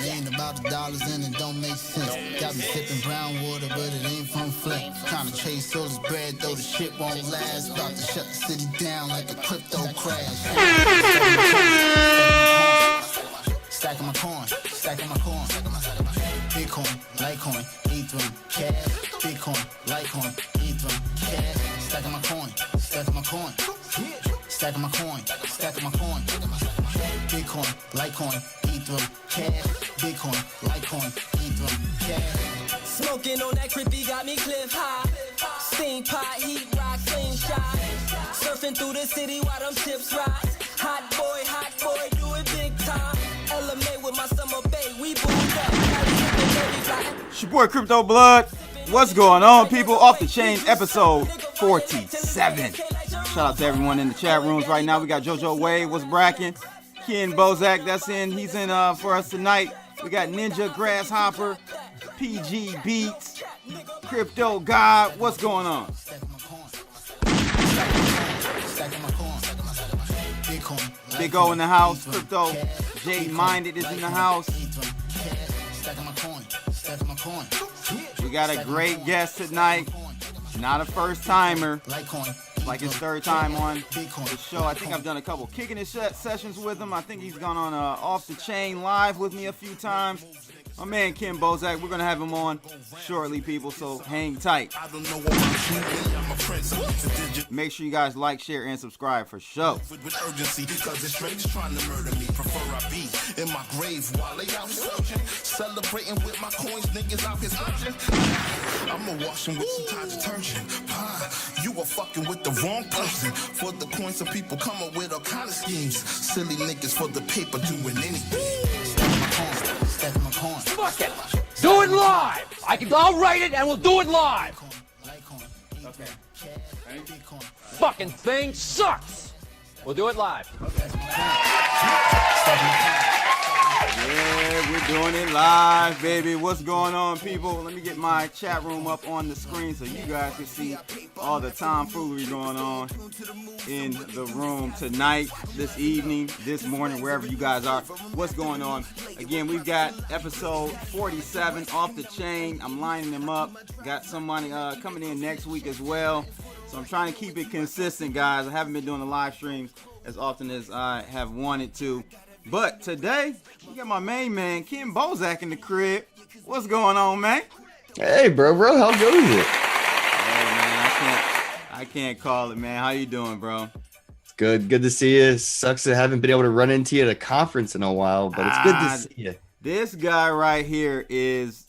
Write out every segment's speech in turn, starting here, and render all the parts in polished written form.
It ain't about the dollars and it don't make sense. Got me sipping brown water, but it ain't from Flint. Trying to chase all this bread, though the shit won't last. About to shut the city down like a crypto crash. Stacking my coin, stacking my coin. Bitcoin, Litecoin, Ethereum, cash. Bitcoin, Litecoin, Ethereum, cash. Stacking my coin, stacking my coin. Stacking my coin, stacking my coin. Bitcoin, Litecoin, Ethereum, cash. Bitcoin, Litecoin, Ethereum, cash. Smoking on that crippy got me cliff high. Steam pot, heat rock, slingshot. Surfing through the city while them chips rise. Hot boy, do it big time. LMA with my summer bay, we booed up. It's your boy Crypto Blood. What's going on, people? Off the Chain episode 47. Shout out to everyone in the chat rooms right now. We got JoJo Wade, what's bracking? Kenn Bosak, he's in for us tonight. We got Ninja Grasshopper, PG Beats, Crypto God, what's going on? Big O in the house, Crypto J Minded is in the house. We got a great guest tonight, not a first timer, like his third time on the show. I think I've done a couple kicking his sessions with him. I think he's gone on Off the Chain live with me a few times. My man Kenn Bosak, we're going to have him on shortly, people, so hang tight. Make sure you guys like, share, and subscribe for sure. With urgency, cause it's straight trying to murder me. Prefer I be in my grave while they out searching. Celebrating with my coins, niggas out here searching. I'ma wash them with some Tide detergent. You are fucking with the wrong person. For the coins, some people come up with all kind of schemes. Silly niggas for the paper doing anything. Fuck it. Do it live. I'll write it and we'll do it live. Okay. Fucking thing sucks. We'll do it live. Yeah, we're doing it live, baby. What's going on, people? Let me get my chat room up on the screen so you guys can see all the tomfoolery going on in the room tonight, this evening, this morning, wherever you guys are. What's going on? Again, we've got episode 47 off the chain. I'm lining them up. Got somebody coming in next week as well. So I'm trying to keep it consistent, guys. I haven't been doing the live streams as often as I have wanted to. But today, we got my main man, Kenn Bosak, in the crib. What's going on, man? Hey, bro, how goes it? Hey, man, I can't call it, man. How you doing, bro? Good to see you. Sucks that I haven't been able to run into you at a conference in a while, but it's good to see you. This guy right here is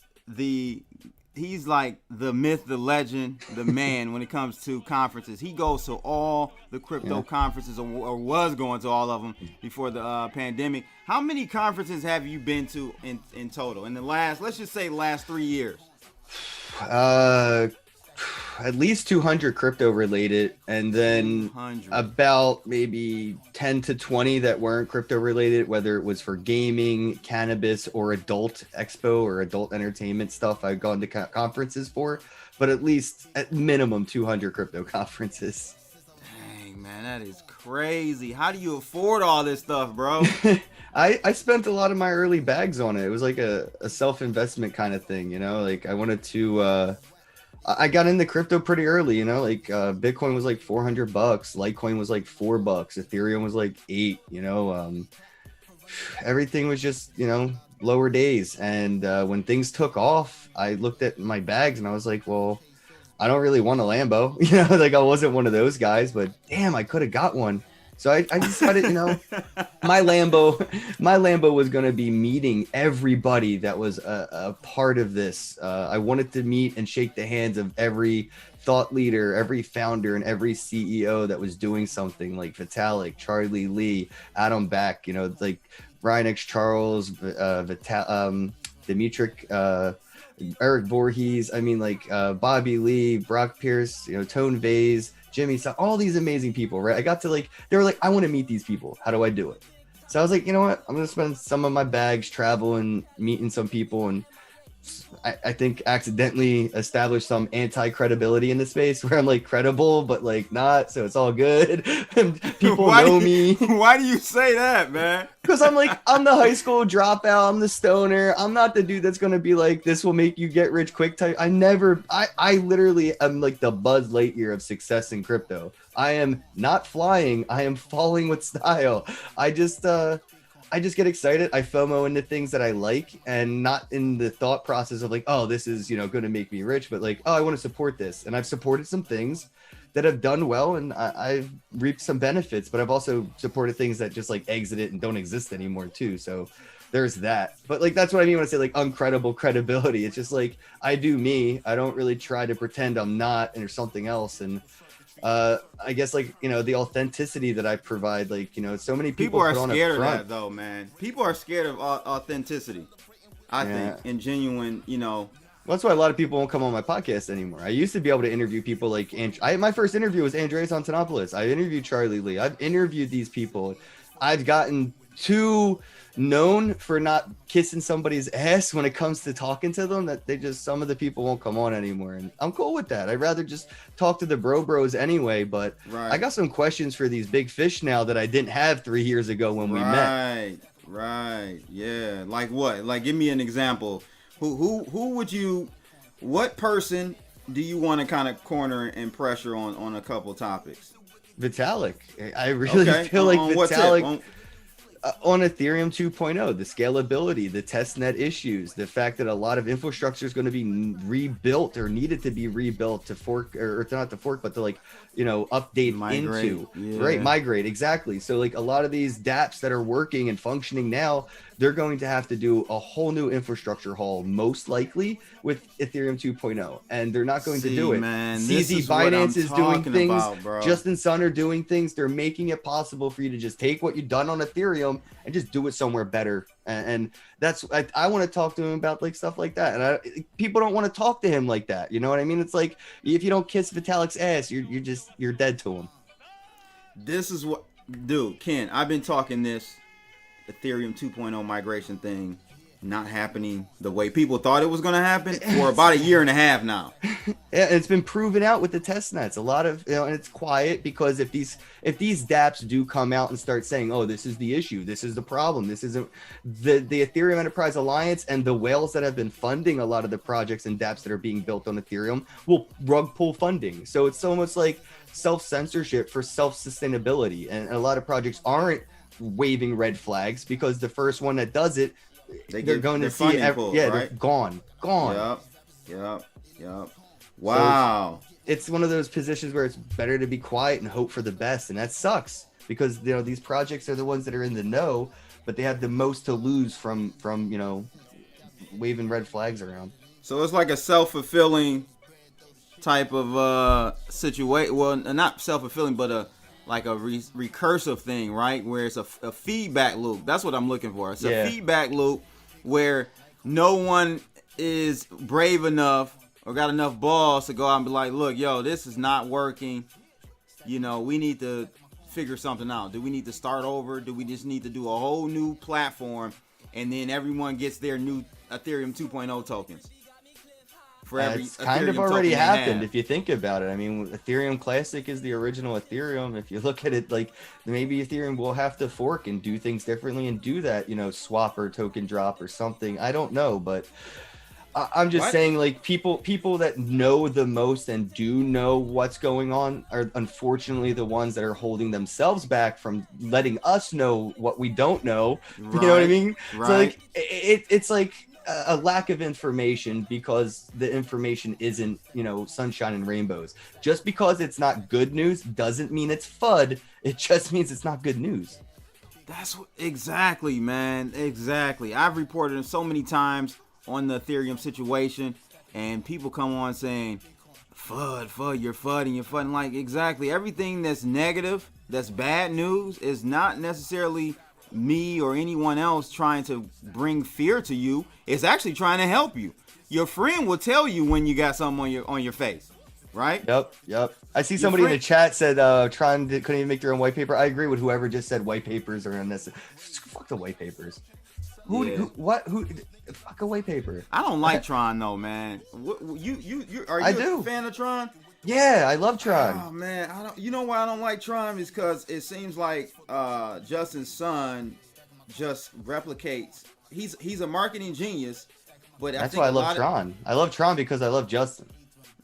he's like the myth, the legend, the man when it comes to conferences. He goes to all the crypto conferences, or was going to all of them before the pandemic. How many conferences have you been to in total in the let's just say last 3 years? At least 200 crypto related, and then 200. About maybe 10 to 20 that weren't crypto related, whether it was for gaming, cannabis, or adult expo or adult entertainment stuff I've gone to conferences for, but at minimum 200 crypto conferences. Dang, man, that is crazy. How do you afford all this stuff, bro? I spent a lot of my early bags on it. It was like a self-investment kind of thing, you know, like I wanted to I got into crypto pretty early, you know, like Bitcoin was like $400, Litecoin was like $4, Ethereum was like $8, you know, everything was just, you know, lower days. And when things took off, I looked at my bags and I was like, well, I don't really want a Lambo, you know, like I wasn't one of those guys, but damn, I could have got one. So I decided, you know, my Lambo was going to be meeting everybody that was a part of this. I wanted to meet and shake the hands of every thought leader, every founder, and every CEO that was doing something, like Vitalik, Charlie Lee, Adam Back, you know, like Ryan X. Charles, Dimitri, Eric Voorhees. I mean, like Bobby Lee, Brock Pierce, you know, Tone Vase, Jimmy, so all these amazing people, right? I got to they were like, I want to meet these people. How do I do it? So I was like, you know what? I'm going to spend some of my bags traveling, meeting some people. And I think accidentally established some anti-credibility in the space where I'm like credible, but like not, so it's all good. And people know me. Why do you say that, man? Because I'm like, I'm the high school dropout, I'm the stoner. I'm not the dude that's gonna be like, this will make you get rich quick type. I literally am like the Buzz Lightyear of success in crypto. I am not flying, I am falling with style. I just get excited. I FOMO into things that I like, and not in the thought process of like, oh, this is, going to make me rich, but like, oh, I want to support this. And I've supported some things that have done well, and I've reaped some benefits, but I've also supported things that just like exited and don't exist anymore too. So there's that. But like, that's what I mean when I say like uncredible credibility. It's just like, I do me. I don't really try to pretend I'm not or something else. And I guess like, the authenticity that I provide, like, so many people are scared of that though, man. People are scared of authenticity, I think, and genuine, Well, that's why a lot of people won't come on my podcast anymore. I used to be able to interview people like, my first interview was Andreas Antonopoulos. I interviewed Charlie Lee. I've interviewed these people. I've gotten too known for not kissing somebody's ass when it comes to talking to them, that some of the people won't come on anymore, and I'm cool with that. I'd rather just talk to the bros anyway. But I got some questions for these big fish now that I didn't have 3 years ago when we met. Right. Yeah. Like what? Like, give me an example. Who would you? What person do you want to kind of corner and pressure on a couple topics? Vitalik. I really feel like Vitalik. On Ethereum 2.0, the scalability, the testnet issues, the fact that a lot of infrastructure is going to be rebuilt or needed to be rebuilt to fork, or not to fork, but to like, update migrate. Exactly. So like a lot of these dApps that are working and functioning now, they're going to have to do a whole new infrastructure haul, most likely with Ethereum 2.0, and they're not going to do it. Man, CZ Binance is doing things. Justin Sun are doing things. They're making it possible for you to just take what you've done on Ethereum and just do it somewhere better. And that's, I want to talk to him about like stuff like that. And people don't want to talk to him like that. You know what I mean? It's like, if you don't kiss Vitalik's ass, you're dead to him. This is what, dude, Ken, I've been talking this Ethereum 2.0 migration thing not happening the way people thought it was going to happen for about a year and a half now. Yeah, it's been proven out with the test nets. A lot of, and it's quiet because if these dApps do come out and start saying, oh, this is the issue, this is the problem, this isn't the Ethereum Enterprise Alliance, and the whales that have been funding a lot of the projects and dApps that are being built on Ethereum will rug pull funding. So it's almost like self-censorship for self-sustainability. And a lot of projects aren't waving red flags because the first one that does it, they're going to see they're gone. Yep. Wow. So it's one of those positions where it's better to be quiet and hope for the best, and that sucks because these projects are the ones that are in the know, but they have the most to lose from waving red flags around. So it's like a self-fulfilling type of situation. Well, not self-fulfilling, but like a recursive thing, right? Where it's a feedback loop. That's what I'm looking for. It's a feedback loop where no one is brave enough or got enough balls to go out and be like, look, yo, this is not working. We need to figure something out. Do we need to start over? Do we just need to do a whole new platform and then everyone gets their new Ethereum 2.0 tokens? It's kind of already happened if you think about it. I mean, Ethereum Classic is the original Ethereum. If you look at it, like maybe Ethereum will have to fork and do things differently and do that, swap or token drop or something. I don't know, but I'm just saying, like people that know the most and do know what's going on are unfortunately the ones that are holding themselves back from letting us know what we don't know. Right. You know what I mean? Right. So like it's like a lack of information because the information isn't, sunshine and rainbows. Just because it's not good news doesn't mean it's FUD. It just means it's not good news. That's exactly, man. Exactly. I've reported it so many times on the Ethereum situation, and people come on saying, FUD, you're FUDing. Like, exactly. Everything that's negative, that's bad news, is not necessarily me or anyone else trying to bring fear to you. It's actually trying to help you. Your friend will tell you when you got something on your face, right? Yep. I see somebody in the chat said Tron couldn't even make their own white paper. I agree with whoever just said white papers are unnecessary. Fuck the white papers. Who? Fuck a white paper. I don't like Tron though, man. Are you a fan of Tron? Yeah, I love Tron. Oh man, I don't. You know why I don't like Tron is because it seems like Justin's son just replicates. He's a marketing genius, but that's why I love Tron. I love Tron because I love Justin.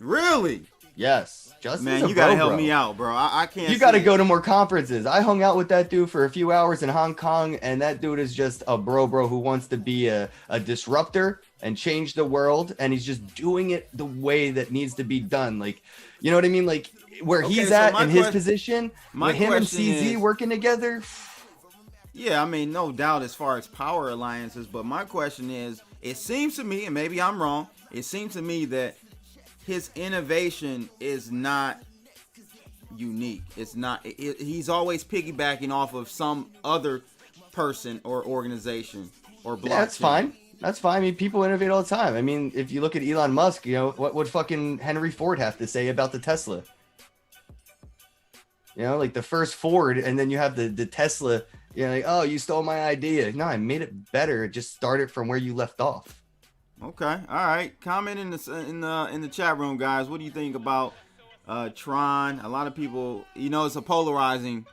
Really? Yes, Justin. Man, you gotta help me out, bro. I can't. You gotta go to more conferences. I hung out with that dude for a few hours in Hong Kong, and that dude is just a bro who wants to be a disruptor and change the world, and he's just doing it the way that needs to be done. Like, you know what I mean? Like where he's at in his position, with him and CZ working together. Yeah, I mean, no doubt as far as power alliances, but my question is, it seems to me, and maybe I'm wrong, it seems to me that his innovation is not unique. It's not. He's always piggybacking off of some other person or organization or blockchain. Yeah, that's fine. That's fine. I mean, people innovate all the time. I mean, if you look at Elon Musk, you know, what would fucking Henry Ford have to say about the Tesla? You know, like the first Ford, and then you have the Tesla. You know, like, oh, you stole my idea. No, I made it better. Just started from where you left off. Okay, all right. Comment in the chat room, guys. What do you think about Tron? A lot of people, you know, it's a polarizing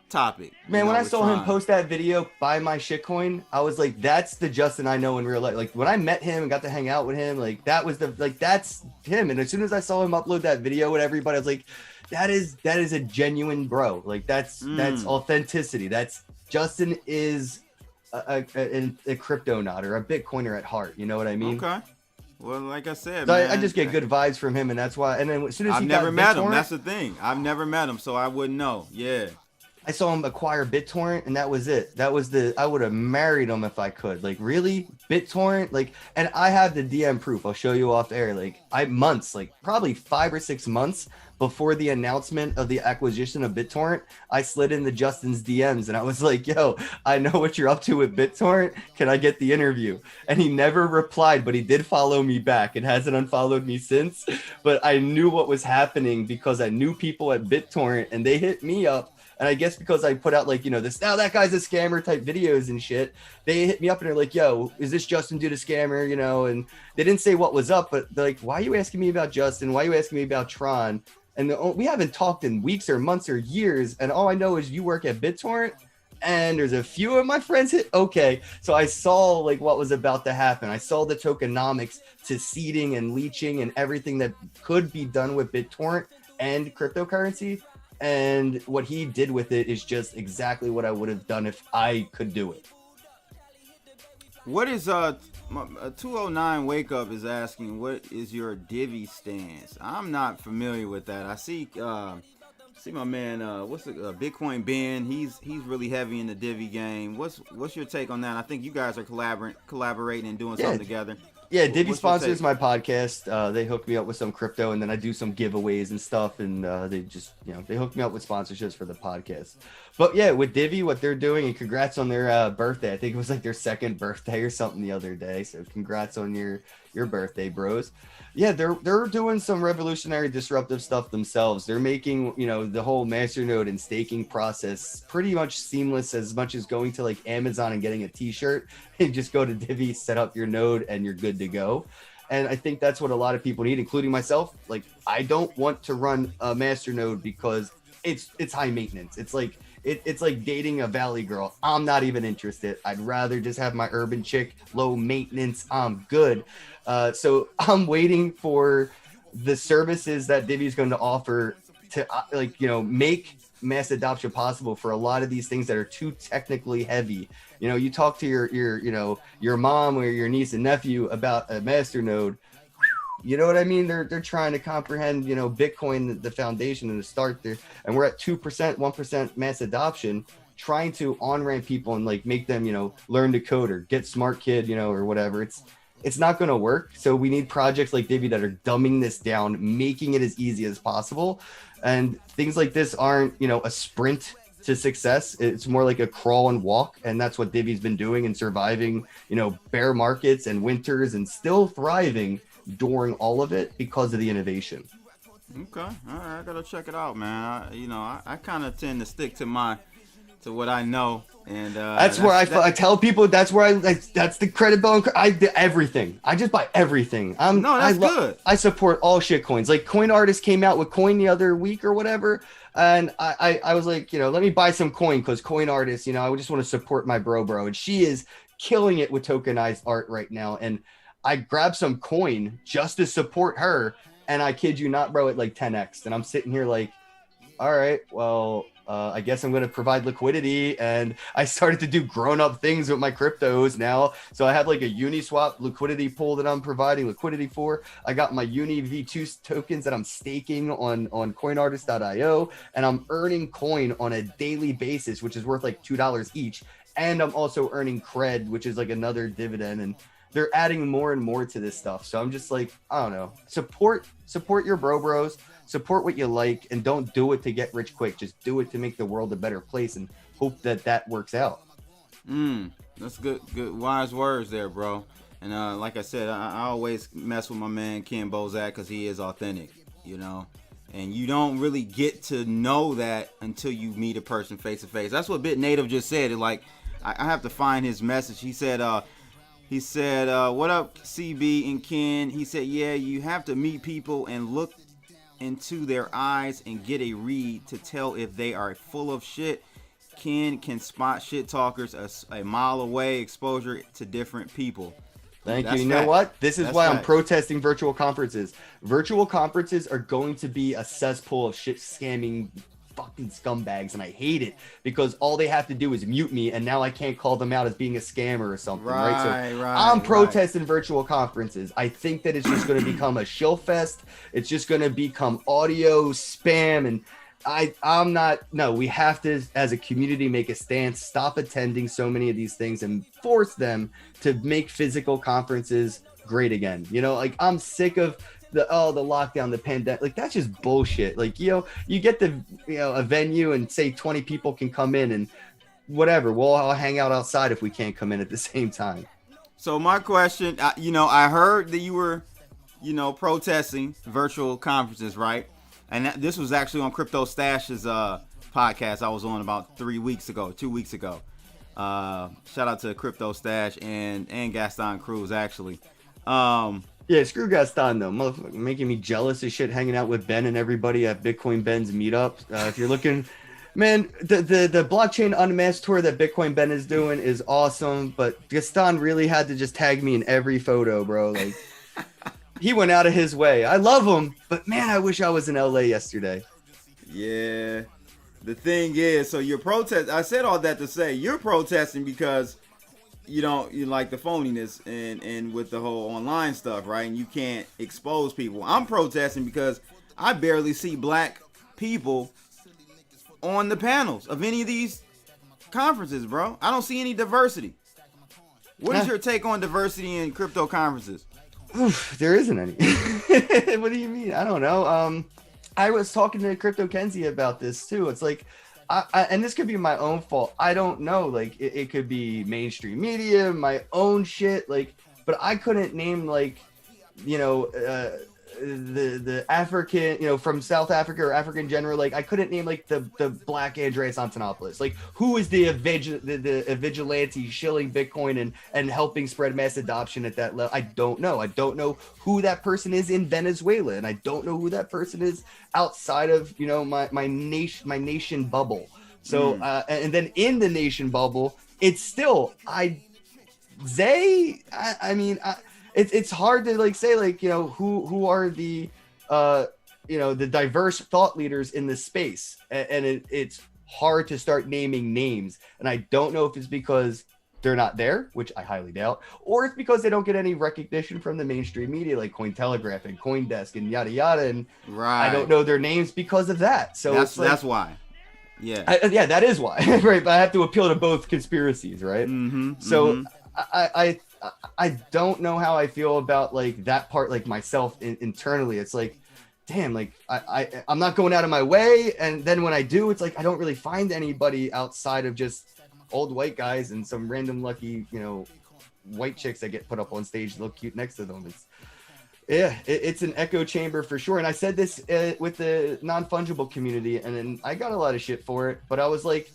topic. Man, when I saw him post that video, buy my shitcoin, I was like, that's the Justin I know in real life. Like when I met him and got to hang out with him, like that was that's him. And as soon as I saw him upload that video with everybody, I was like, that is a genuine bro. Like that's authenticity. That's Justin is a crypto nut or a Bitcoiner at heart. You know what I mean? Okay. Well, like I said, so man, I just get good vibes from him, and that's why. And then as soon as I've never met him. That's the thing. I've never met him, so I wouldn't know. Yeah. I saw him acquire Bittorrent, and that was it. That was I would have married him if I could. Like, really? Bittorrent? Like, and I have the DM proof. I'll show you off air. Like, probably 5 or 6 months before the announcement of the acquisition of Bittorrent, I slid into Justin's DMs, and I was like, yo, I know what you're up to with Bittorrent. Can I get the interview? And he never replied, but he did follow me back and hasn't unfollowed me since. But I knew what was happening because I knew people at Bittorrent, and they hit me up. And I guess because I put out like, you know, this, now that guy's a scammer type videos and shit, they hit me up and they're like, yo, is this Justin dude a scammer? You know, and they didn't say what was up, but they're like, why are you asking me about Justin? Why are you asking me about Tron? And we haven't talked in weeks or months or years. And all I know is you work at Bittorrent and there's a few of my friends hit. Okay. So I saw like what was about to happen. I saw the tokenomics to seeding and leeching and everything that could be done with Bittorrent and cryptocurrency. And what he did with it is just exactly what I would have done if I could do it. What is 209 Wake Up is asking, what is your Divi stance? I'm not familiar with that. I see my man Bitcoin Ben. He's really heavy in the Divi game. What's your take on that? I think you guys are collaborating and doing something together. Yeah, Divi sponsors my podcast. They hook me up with some crypto, and then I do some giveaways and stuff. And they just, you know, they hook me up with sponsorships for the podcast. But yeah, with Divi, what they're doing, and congrats on their birthday. I think it was like their 2nd birthday or something the other day. So congrats on your birthday, bros. Yeah, they're doing some revolutionary disruptive stuff themselves. They're making, you know, the whole masternode and staking process pretty much seamless, as much as going to like Amazon and getting a t-shirt and just go to Divi, set up your node, and you're good to go. And I think that's what a lot of people need, including myself. Like, I don't want to run a masternode because it's high maintenance. It's like it's like dating a valley girl. I'm not even interested. I'd rather just have my urban chick, low maintenance. I'm good. So I'm waiting for the services that Divi is going to offer to like, you know, make mass adoption possible for a lot of these things that are too technically heavy. You know, you talk to your mom or your niece and nephew about a masternode. You know what I mean? They're trying to comprehend, you know, Bitcoin, the foundation, and to start there. And we're at 2%, 1% mass adoption, trying to on-ramp people and like make them, you know, learn to code or get smart kid, you know, or whatever. It's not going to work. So we need projects like Divi that are dumbing this down, making it as easy as possible. And things like this aren't, you know, a sprint to success. It's more like a crawl and walk. And that's what Divi's been doing and surviving, you know, bear markets and winters and still thriving during all of it because of the innovation. Okay, all right, I gotta check it out, man. I kind of tend to stick to my to what I know. And that's where I tell people that's where that's the credit bill. I do everything. I just buy everything. Good. I support all shit coins. Like Coin Artist came out with Coin the other week or whatever, and I was like, let me buy some coin because Coin Artist, I just want to support my bro, and she is killing it with tokenized art right now. And I grabbed some coin just to support her, and I kid you not, bro, at like 10x. And I'm sitting here like, all right, well. I guess I'm going to provide liquidity, and I started to do grown-up things with my cryptos now. So I have like a UniSwap liquidity pool that I'm providing liquidity for. I got my Uni V2 tokens that I'm staking on coinartist.io, and I'm earning coin on a daily basis, which is worth like $2 each. And I'm also earning cred, which is like another dividend. And they're adding more and more to this stuff. So I'm just like, I don't know, support your bros. Support what you like, and don't do it to get rich quick. Just do it to make the world a better place, and hope that works out. That's good wise words there, bro. And like I said, I always mess with my man Kenn Bosak because he is authentic, and you don't really get to know that until you meet a person face to face. That's what Bit Native just said. Like, I have to find his message. He said, what up, CB and Ken? He said, yeah, you have to meet people and look into their eyes and get a read to tell if they are full of shit. Ken can spot shit talkers a mile away. Exposure to different people. Thank you. You know what? This is why I'm protesting virtual conferences. Virtual conferences are going to be a cesspool of shit scamming fucking scumbags, and I hate it because all they have to do is mute me, and now I can't call them out as being a scammer or something, right? So I'm protesting virtual conferences. I think that it's just going to become a shill fest. It's just going to become audio spam, and I'm not. No, we have to, as a community, make a stance, stop attending so many of these things, and force them to make physical conferences great again. Like, I'm sick of the lockdown, the pandemic, like that's just bullshit. Like, you get a venue and say 20 people can come in and whatever, we'll all hang out outside if we can't come in at the same time. So my question, I heard that you were, protesting virtual conferences, right? And this was actually on Crypto Stash's podcast I was on about 2 weeks ago. Shout out to Crypto Stash and Gaston Cruz, actually. Yeah, screw Gaston though, motherfucker, making me jealous of shit, hanging out with Ben and everybody at Bitcoin Ben's meetup. If you're looking, man, the blockchain unmasked tour that Bitcoin Ben is doing is awesome, but Gaston really had to just tag me in every photo, bro. Like, he went out of his way. I love him, but man, I wish I was in LA yesterday. Yeah, the thing is, so you're protesting. I said all that to say you're protesting because you like the phoniness and with the whole online stuff, right? And you can't expose people. I'm protesting because I barely see black people on the panels of any of these conferences, bro. I don't see any diversity. What is your take on diversity in crypto conferences? Oof, there isn't any. What do you mean? I don't know. I was talking to Crypto Kenzie about this too. It's like, and this could be my own fault. I don't know. Like, it could be mainstream media, my own shit. Like, but I couldn't name the African, from South Africa or African general. Like, I couldn't name like the black Andreas Antonopoulos. Like, who is the vigilante shilling Bitcoin and helping spread mass adoption at that level? I don't know. I don't know who that person is in Venezuela, and I don't know who that person is outside of my nation bubble. So and then in the nation bubble, it's still it's hard to say who are the the diverse thought leaders in this space, and it's hard to start naming names, and I don't know if it's because they're not there, which I highly doubt, or it's because they don't get any recognition from the mainstream media like Cointelegraph and CoinDesk and yada yada, and I don't know their names because of that. So that's why. Yeah, that is why. Right, but I have to appeal to both conspiracies, right? So I don't know how I feel about that part, myself internally. It's like, damn, I'm not going out of my way, and then when I do, it's like I don't really find anybody outside of just old white guys and some random lucky white chicks that get put up on stage that look cute next to them. It's an echo chamber for sure. And I said this with the non-fungible community, and then I got a lot of shit for it, but I was like,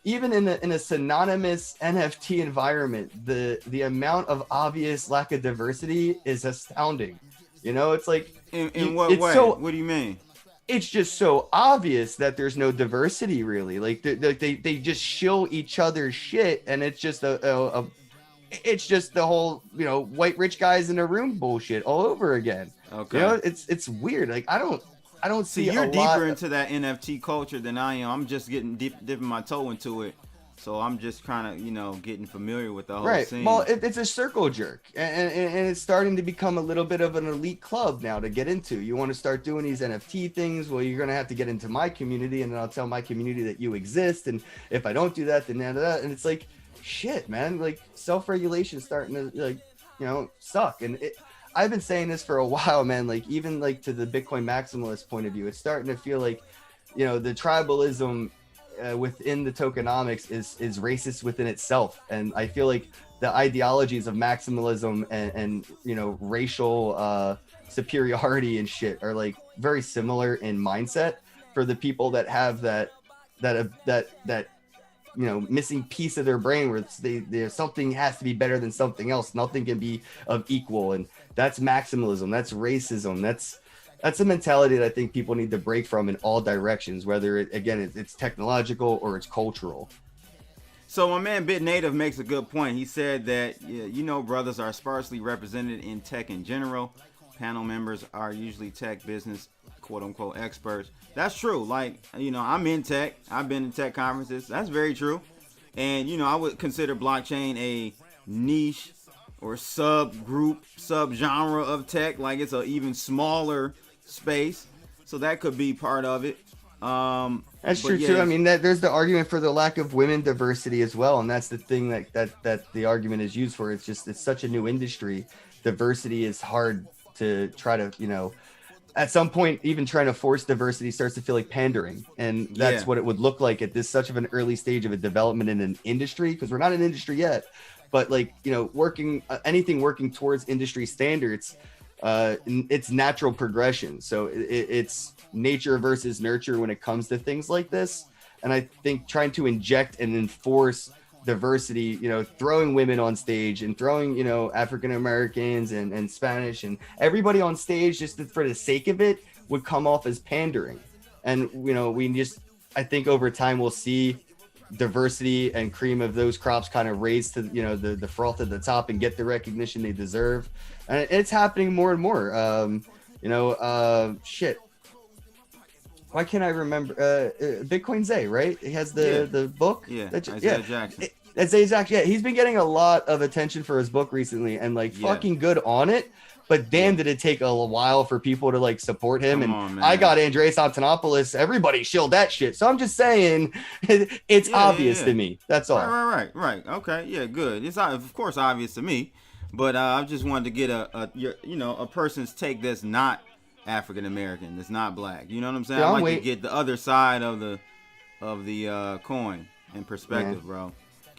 even in a synonymous NFT environment, the amount of obvious lack of diversity is astounding. You know, it's like in what way? So, what do you mean? It's just so obvious that there's no diversity, really. Like they just shill each other's shit, and it's just it's just the whole, you know, white rich guys in a room bullshit all over again. Okay, you know, it's weird. Like I don't see. You're a deeper lot into that NFT culture than I am. I'm just getting dipping my toe into it. So I'm just kind of, you know, getting familiar with the whole scene. Well, it's a circle jerk, and it's starting to become a little bit of an elite club now to get into. You want to start doing these NFT things? Well, you're going to have to get into my community, and then I'll tell my community that you exist. And if I don't do that, then that. And it's like, shit, man. Like self-regulation starting to, like, you know, suck. And I've been saying this for a while, man. Like even like to the Bitcoin maximalist point of view, it's starting to feel like, you know, the tribalism within the tokenomics is racist within itself. And I feel like the ideologies of maximalism and you know, racial superiority and shit are like very similar in mindset for the people that have that you know, missing piece of their brain where there's something has to be better than something else. Nothing can be of equal. And that's maximalism. That's racism. That's a mentality that I think people need to break from in all directions, whether it's technological or it's cultural. So my man Bit Native makes a good point. He said that, you know, brothers are sparsely represented in tech in general. Panel members are usually tech business, quote unquote, experts. That's true. Like, you know, I'm in tech. I've been in tech conferences. That's very true. And, you know, I would consider blockchain a niche or subgroup, subgenre of tech. Like it's an even smaller space, so that could be part of it. That's true too. I mean, there's the argument for the lack of women diversity as well, and that's the thing that the argument is used for. It's just it's such a new industry. Diversity is hard to try to, you know, at some point even trying to force diversity starts to feel like pandering, and that's what it would look like at this such of an early stage of a development in an industry, because we're not an industry yet, but like, you know, anything working towards industry standards, it's natural progression. So it's nature versus nurture when it comes to things like this. And I think trying to inject and enforce diversity, you know, throwing women on stage and throwing, you know, African Americans and Spanish and everybody on stage just for the sake of it would come off as pandering. And, you know, I think over time we'll see diversity and cream of those crops kind of raise to, you know, the froth at the top and get the recognition they deserve. And it's happening more and more. Shit. Why can't I remember? Bitcoin Zay, right? He has the book. Yeah, Isaiah Jackson. Isaiah Jackson. Yeah, he's been getting a lot of attention for his book recently, and like fucking good on it. But damn, did it take a while for people to like support him? I got Andreas Antonopoulos. Everybody shilled that shit. So I'm just saying, it's obvious to me. That's all. Right. Okay. Yeah. Good. It's of course obvious to me, but I just wanted to get a person's take that's not African American, that's not black. You know what I'm saying? I like to get the other side of the coin and perspective, bro.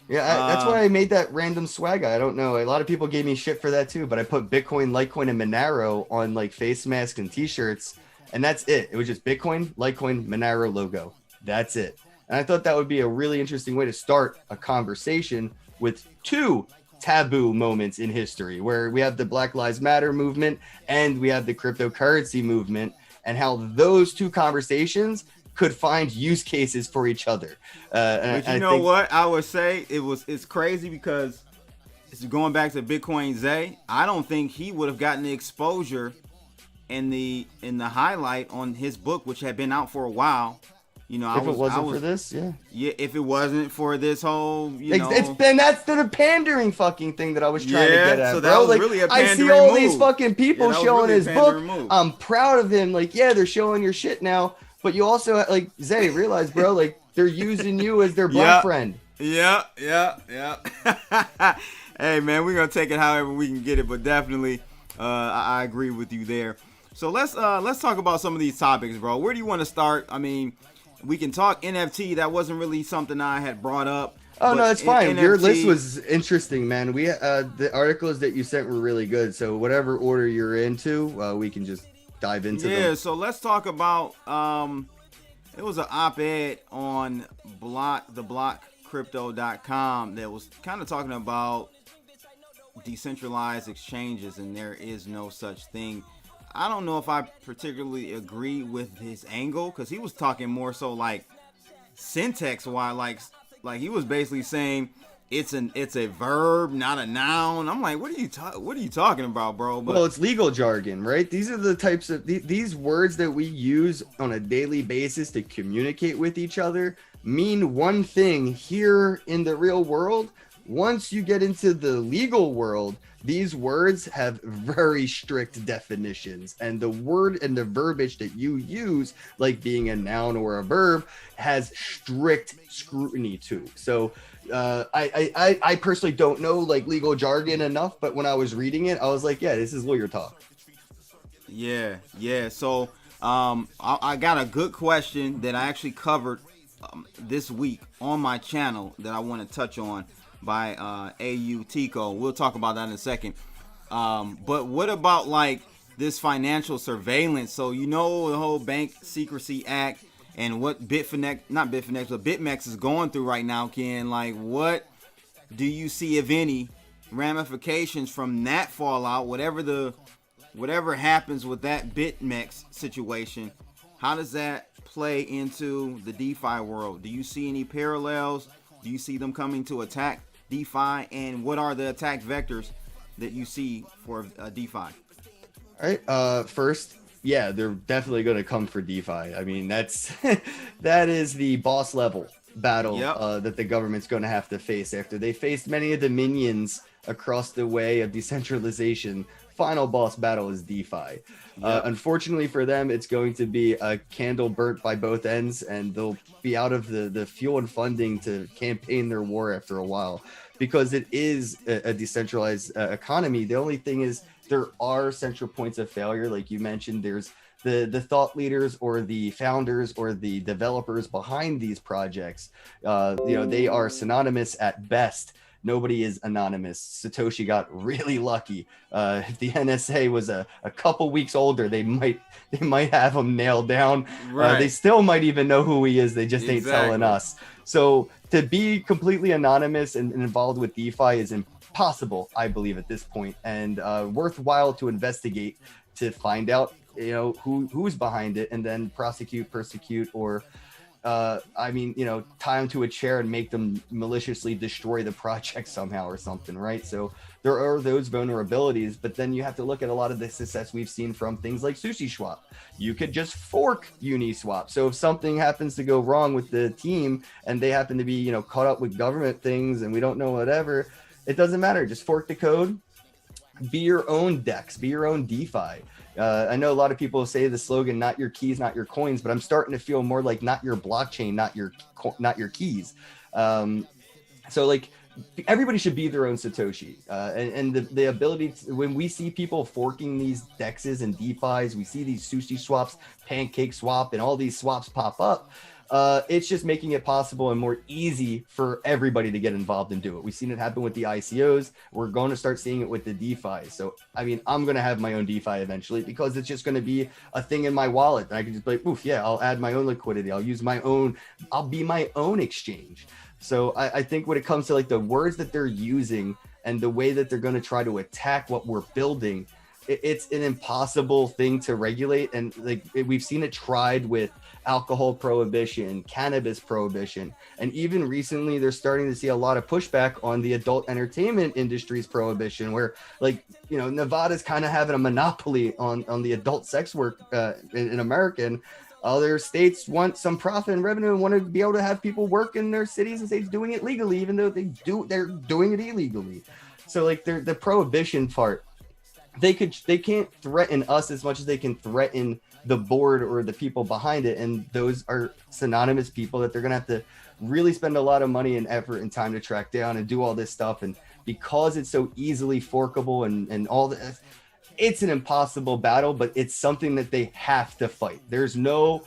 Yeah, that's why I made that random swag. I don't know. A lot of people gave me shit for that too, but I put Bitcoin, Litecoin, and Monero on like face masks and t-shirts, and that's it. It was just Bitcoin, Litecoin, Monero logo. That's it. And I thought that would be a really interesting way to start a conversation with two taboo moments in history, where we have the Black Lives Matter movement and we have the cryptocurrency movement, and how those two conversations could find use cases for each other. But you know what I would say, it's crazy because it's going back to Bitcoin Zay. I don't think he would have gotten the exposure and the highlight on his book, which had been out for a while. You know, if it wasn't for this, if it wasn't for this whole, that's the pandering fucking thing that I was trying to get at. So that was really a pandering I see all move. These fucking people showing really his book. Move. I'm proud of him. Like, they're showing your shit now, but you also like Zay realize, bro, like they're using you as their black friend. Yeah. Hey man, we're gonna take it however we can get it, but definitely, I agree with you there. So let's talk about some of these topics, bro. Where do you want to start? I mean, we can talk NFT. That wasn't really something I had brought up. Oh no, it's fine. Your list was interesting, man. We the articles that you sent were really good. So whatever order you're into, we can just dive into them. Yeah. So let's talk about. It was an op-ed on the Block crypto.com that was kind of talking about decentralized exchanges, and there is no such thing. I don't know if I particularly agree with his angle, because he was talking more so like syntax wise, like he was basically saying it's a verb, not a noun. I'm like, what are you talking about, bro? But well, it's legal jargon, right? These are the types of these words that we use on a daily basis to communicate with each other mean one thing here in the real world. Once you get into the legal world, these words have very strict definitions, and the word and the verbiage that you use, like being a noun or a verb, has strict scrutiny too. So I personally don't know like legal jargon enough, but when I was reading it, I was like, yeah, this is lawyer talk. Yeah. So I got a good question that I actually covered this week on my channel that I want to touch on by AU Chico. We'll talk about that in a second. But what about like this financial surveillance? So the whole Bank Secrecy Act and what BitMEX is going through right now, Ken. Like, what do you see, if any, ramifications from that fallout? Whatever happens with that BitMEX situation, how does that play into the DeFi world? Do you see any parallels? Do you see them coming to attack DeFi, and what are the attack vectors that you see for DeFi? All right. First, yeah, they're definitely going to come for DeFi. I mean, that is the boss level battle that the government's going to have to face after they faced many of the minions across the way of decentralization. Final boss battle is DeFi. Unfortunately for them, it's going to be a candle burnt by both ends, and they'll be out of the fuel and funding to campaign their war after a while, because it is a decentralized economy. The only thing is there are central points of failure. Like you mentioned, there's the thought leaders or the founders or the developers behind these projects. They are synonymous at best. Nobody is anonymous. Satoshi got really lucky. If the NSA was a couple weeks older, they might have him nailed down. Right. They still might even know who he is. They just ain't telling us. So to be completely anonymous and involved with DeFi is impossible, I believe, at this point, and worthwhile to investigate to find out, who's behind it, and then persecute, or tie them to a chair and make them maliciously destroy the project somehow or something, right? So there are those vulnerabilities, but then you have to look at a lot of the success we've seen from things like SushiSwap. You could just fork UniSwap. So if something happens to go wrong with the team and they happen to be, caught up with government things and we don't know whatever, it doesn't matter. Just fork the code, be your own DEX, be your own DeFi. I know a lot of people say the slogan, not your keys, not your coins, but I'm starting to feel more like not your blockchain, not your keys. So like everybody should be their own Satoshi. And the ability to, when we see people forking these DEXs and DeFis, we see these SushiSwaps, Pancake Swap, and all these swaps pop up. It's just making it possible and more easy for everybody to get involved and do it. We've seen it happen with the ICOs. We're going to start seeing it with the DeFi. So, I mean, I'm going to have my own DeFi eventually, because it's just going to be a thing in my wallet. And I can just be like, oof, yeah, I'll add my own liquidity. I'll be my own exchange. So I think when it comes to like the words that they're using and the way that they're going to try to attack what we're building, it's an impossible thing to regulate. And like we've seen it tried with alcohol prohibition, cannabis prohibition, and even recently they're starting to see a lot of pushback on the adult entertainment industry's prohibition, where Nevada's kind of having a monopoly on the adult sex work in America, and other states want some profit and revenue and want to be able to have people work in their cities and states doing it legally, even though they're doing it illegally. So like the prohibition part, they can't threaten us as much as they can threaten the board or the people behind it, and those are synonymous people that they're gonna have to really spend a lot of money and effort and time to track down and do all this stuff. And because it's so easily forkable and all that, it's an impossible battle, but it's something that they have to fight. There's no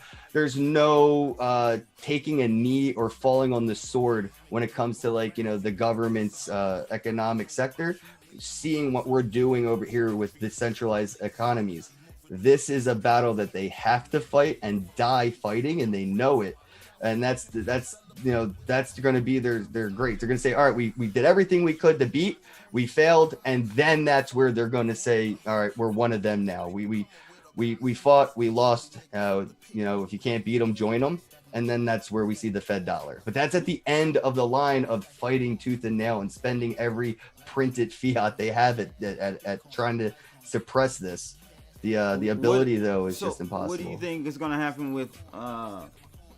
taking a knee or falling on the sword when it comes to the government's economic sector. Seeing what we're doing over here with decentralized economies, this is a battle that they have to fight and die fighting, and they know it. and that's that's going to be their great. They're going to say, all right, we did everything we could to beat, we failed, and then that's where they're going to say, all right, we're one of them now. We fought, we lost. If you can't beat them, join them. And then that's where we see the Fed dollar. But that's at the end of the line of fighting tooth and nail and spending every printed fiat they have at trying to suppress this. The ability though is just impossible. What do you think is going to happen with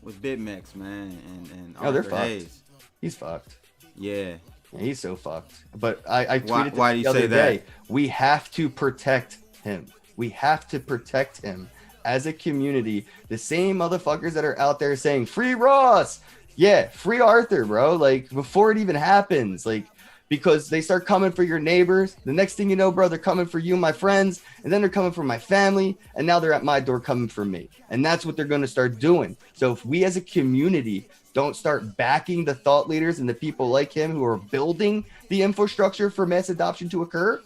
BitMEX, man? And they're Arthur fucked. Hayes? He's fucked. Yeah, he's so fucked. But I tweeted why do you the other say that? day. We have to protect him. We have to protect him as a community. The same motherfuckers that are out there saying free Ross, yeah, free Arthur, bro. Like before it even happens, like. Because they start coming for your neighbors. The next thing you know, bro, they're coming for you, my friends. And then they're coming for my family. And now they're at my door coming for me. And that's what they're going to start doing. So if we as a community don't start backing the thought leaders and the people like him who are building the infrastructure for mass adoption to occur,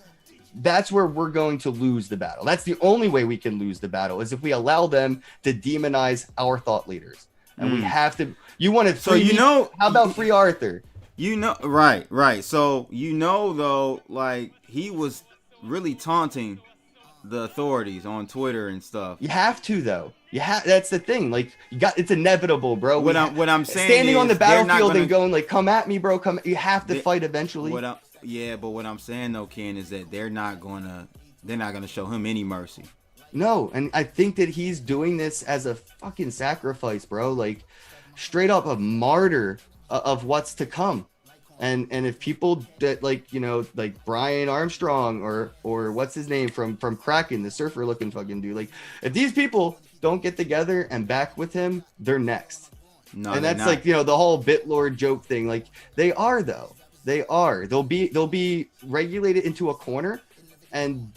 that's where we're going to lose the battle. That's the only way we can lose the battle is if we allow them to demonize our thought leaders. And we have to, you want to free, how about free Arthur? Right. So, though, like, he was really taunting the authorities on Twitter and stuff. You have to, though. That's the thing. Like, it's inevitable, bro. What I'm saying standing is on the battlefield and going, like, come at me, bro. You have to fight eventually. But what I'm saying, though, Ken, is that they're not gonna show him any mercy. No, and I think that he's doing this as a fucking sacrifice, bro. Like, straight up a martyr of what's to come. And if people that like Brian Armstrong or what's his name from Kraken, the surfer looking fucking dude, like if these people don't get together and back with him, they're next. No, and that's like the whole BitLord joke thing. Like they are though. They are. They'll be regulated into a corner and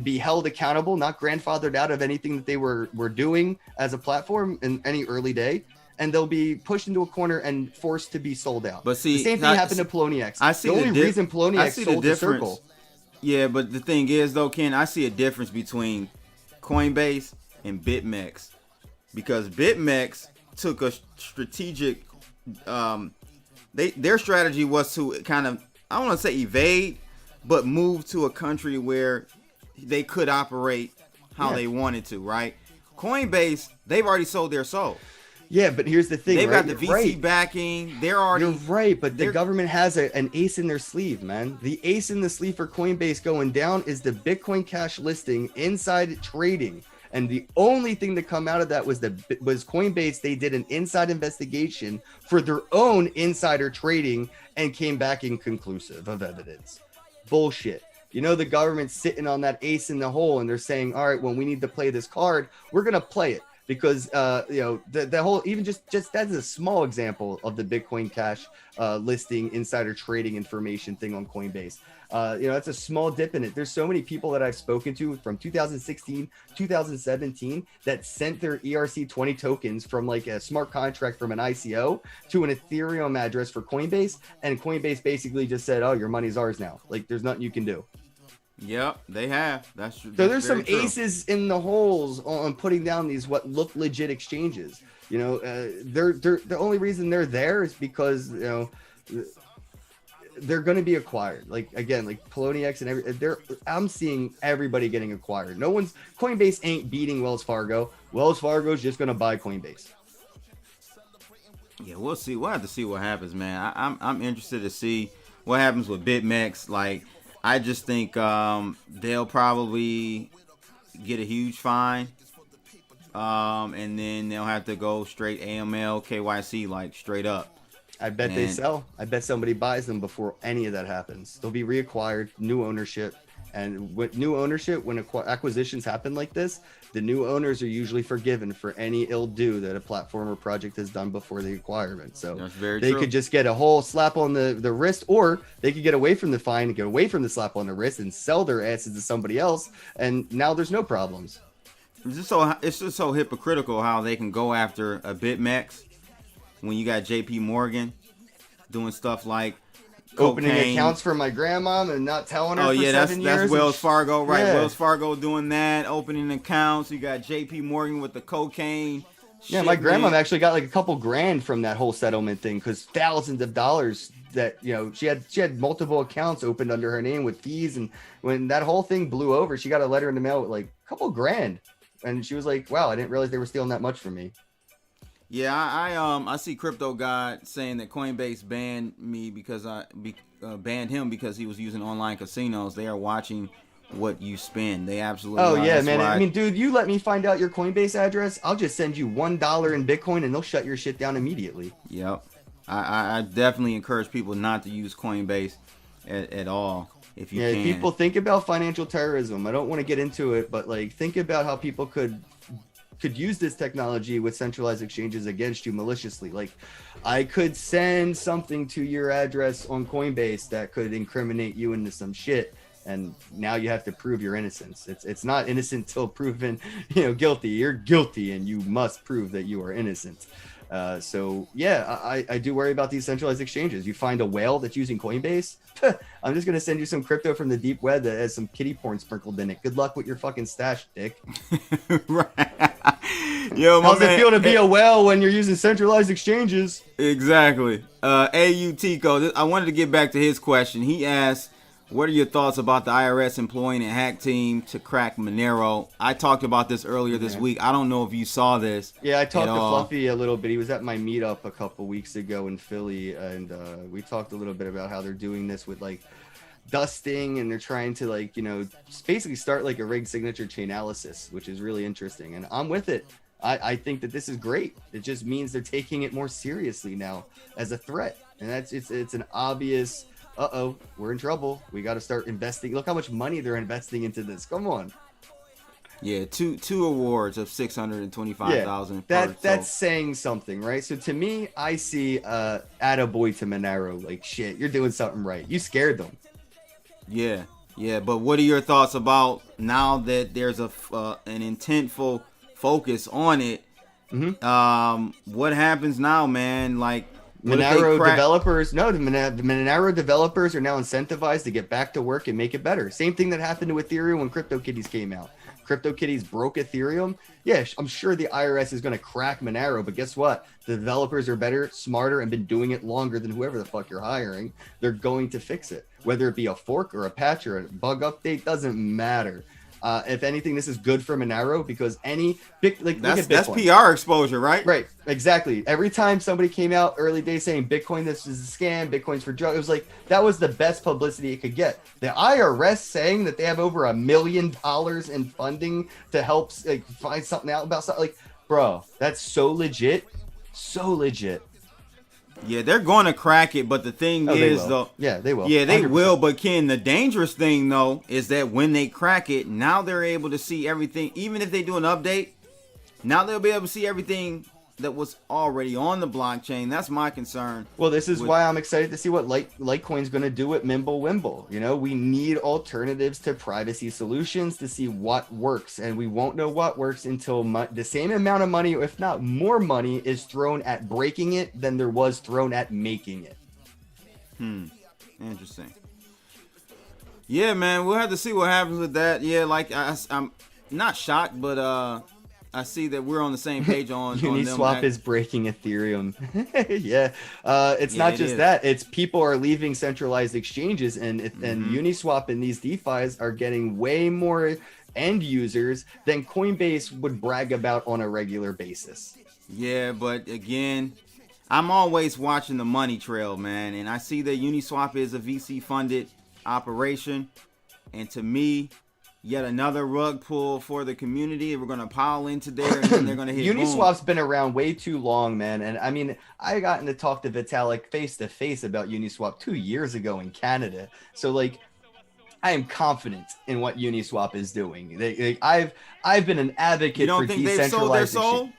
be held accountable, not grandfathered out of anything that they were doing as a platform in any early day. And they'll be pushed into a corner and forced to be sold out. But see, the same thing happened to Poloniex. The only reason Poloniex sold the Circle. Yeah, but the thing is, though, Ken, I see a difference between Coinbase and BitMEX. Because BitMEX took a strategic... their strategy was to kind of, I don't want to say evade, but move to a country where they could operate how they wanted to, right? Coinbase, they've already sold their soul. Yeah, but here's the thing. They've got the VC backing. They're already. You're right, but the government has an ace in their sleeve, man. The ace in the sleeve for Coinbase going down is the Bitcoin Cash listing inside trading. And the only thing that come out of that was Coinbase. They did an inside investigation for their own insider trading and came back inconclusive of evidence. Bullshit. The government's sitting on that ace in the hole and they're saying, all right, when we need to play this card, we're going to play it. Because the whole, even just that's a small example of the Bitcoin Cash listing insider trading information thing on Coinbase. That's a small dip in it. There's so many people that I've spoken to from 2016, 2017 that sent their ERC20 tokens from like a smart contract from an ICO to an Ethereum address for Coinbase, and Coinbase basically just said, "Oh, your money's ours now. Like, there's nothing you can do." Yep, they have. That's true. So there's some aces in the holes on putting down these what look legit exchanges. They're the only reason they're there is because they're going to be acquired. Like again, like Poloniex and I'm seeing everybody getting acquired. Coinbase ain't beating Wells Fargo. Wells Fargo's just going to buy Coinbase. Yeah, we'll see. We'll have to see what happens, man. I'm interested to see what happens with BitMEX. Like, I just think they'll probably get a huge fine, and then they'll have to go straight AML, KYC, like straight up. I bet they sell. I bet somebody buys them before any of that happens. They'll be reacquired, new ownership. And with new ownership, when acquisitions happen like this, the new owners are usually forgiven for any ill do that a platform or project has done before the acquirement. So they could just get a whole slap on the wrist, or they could get away from the fine and get away from the slap on the wrist and sell their asses to somebody else. And now there's no problems. It's just so hypocritical how they can go after a BitMEX when you got JP Morgan doing stuff like opening accounts for my grandma and not telling her for 7 years. That's Wells Fargo, right? Yeah. Wells Fargo doing that, opening accounts. You got JP Morgan with the cocaine Yeah, my grandma actually got like a couple grand from that whole settlement thing, because thousands of dollars that, you know, she had multiple accounts opened under her name with fees, and when that whole thing blew over, she got a letter in the mail with like a couple grand, and she was like, "Wow, I didn't realize they were stealing that much from me." Yeah, I see Crypto God saying that Coinbase banned me because banned him because he was using online casinos. They are watching what you spend. They absolutely Oh are. yeah, That's man. why I mean, dude, you let me find out your Coinbase address, I'll just send you $1 in Bitcoin and they'll shut your shit down immediately. Yep. I definitely encourage people not to use Coinbase at all if you can. People think about financial terrorism. I don't want to get into it, but like think about how people could use this technology with centralized exchanges against you maliciously. Like I could send something to your address on Coinbase that could incriminate you into some shit, and now you have to prove your innocence. It's not innocent till proven, guilty. You're guilty and you must prove that you are innocent. So yeah, I do worry about these centralized exchanges. You find a whale that's using Coinbase, I'm just gonna send you some crypto from the deep web that has some kitty porn sprinkled in it. Good luck with your fucking stash, dick. Right. Yo, how's it feel to be a whale when you're using centralized exchanges? Exactly. Chico, I wanted to get back to his question. He asked, what are your thoughts about the IRS employing a hack team to crack Monero? I talked about this earlier this week. I don't know if you saw this. Yeah, I talked to Fluffy a little bit. He was at my meetup a couple weeks ago in Philly, and we talked a little bit about how they're doing this with like dusting, and they're trying to basically start like a rigged signature chainalysis, which is really interesting. And I'm with it. I think that this is great. It just means they're taking it more seriously now as a threat, and it's an obvious. We're in trouble. We got to start investing. Look how much money they're investing into this. Come on. Yeah, two awards of $625,000. Yeah, that's saying something, right? So to me, I see attaboy to Monero. Like, shit, you're doing something right. You scared them. Yeah. But what are your thoughts about now that there's an intentful focus on it? Mm-hmm. What happens now, man? Like, Monero developers, the Monero developers are now incentivized to get back to work and make it better. Same thing that happened to Ethereum when CryptoKitties came out. CryptoKitties broke Ethereum. Yeah, I'm sure the IRS is going to crack Monero, but guess what? The developers are better, smarter, and been doing it longer than whoever the fuck you're hiring. They're going to fix it. Whether it be a fork or a patch or a bug update, doesn't matter. If anything, this is good for Monero because that's PR exposure, right? Right, exactly. Every time somebody came out early days saying Bitcoin, this is a scam, Bitcoin's for drugs, it was like that was the best publicity it could get. The IRS saying that they have over $1 million in funding to help find something out about something, like, bro, that's so legit, Yeah, they're going to crack it, but the thing is, though... Yeah, they will. Yeah, they 100%. will, but Ken, the dangerous thing, though, is that when they crack it, now they're able to see everything. Even if they do an update, now they'll be able to see everything that was already on the blockchain. That's my concern. Well, this is why I'm excited to see what Litecoin's going to do with Mimblewimble. We need alternatives to privacy solutions to see what works, and we won't know what works until the same amount of money, if not more money, is thrown at breaking it than there was thrown at making it. Interesting. Yeah, man, we'll have to see what happens with that. Yeah, I'm not shocked, but I see that we're on the same page on UniSwap is breaking Ethereum. Yeah. It's not just that. It's people are leaving centralized exchanges, and UniSwap and these DeFis are getting way more end users than Coinbase would brag about on a regular basis. Yeah, but again, I'm always watching the money trail, man. And I see that UniSwap is a VC-funded operation. And to me, yet another rug pull for the community. We're going to pile into there, and then they're going to hit UniSwap's been around way too long, man. And I mean, I gotten to talk to Vitalik face to face about UniSwap 2 years ago in Canada. So I am confident in what UniSwap is doing. I've been an advocate for decentralized. You don't think they've sold their soul?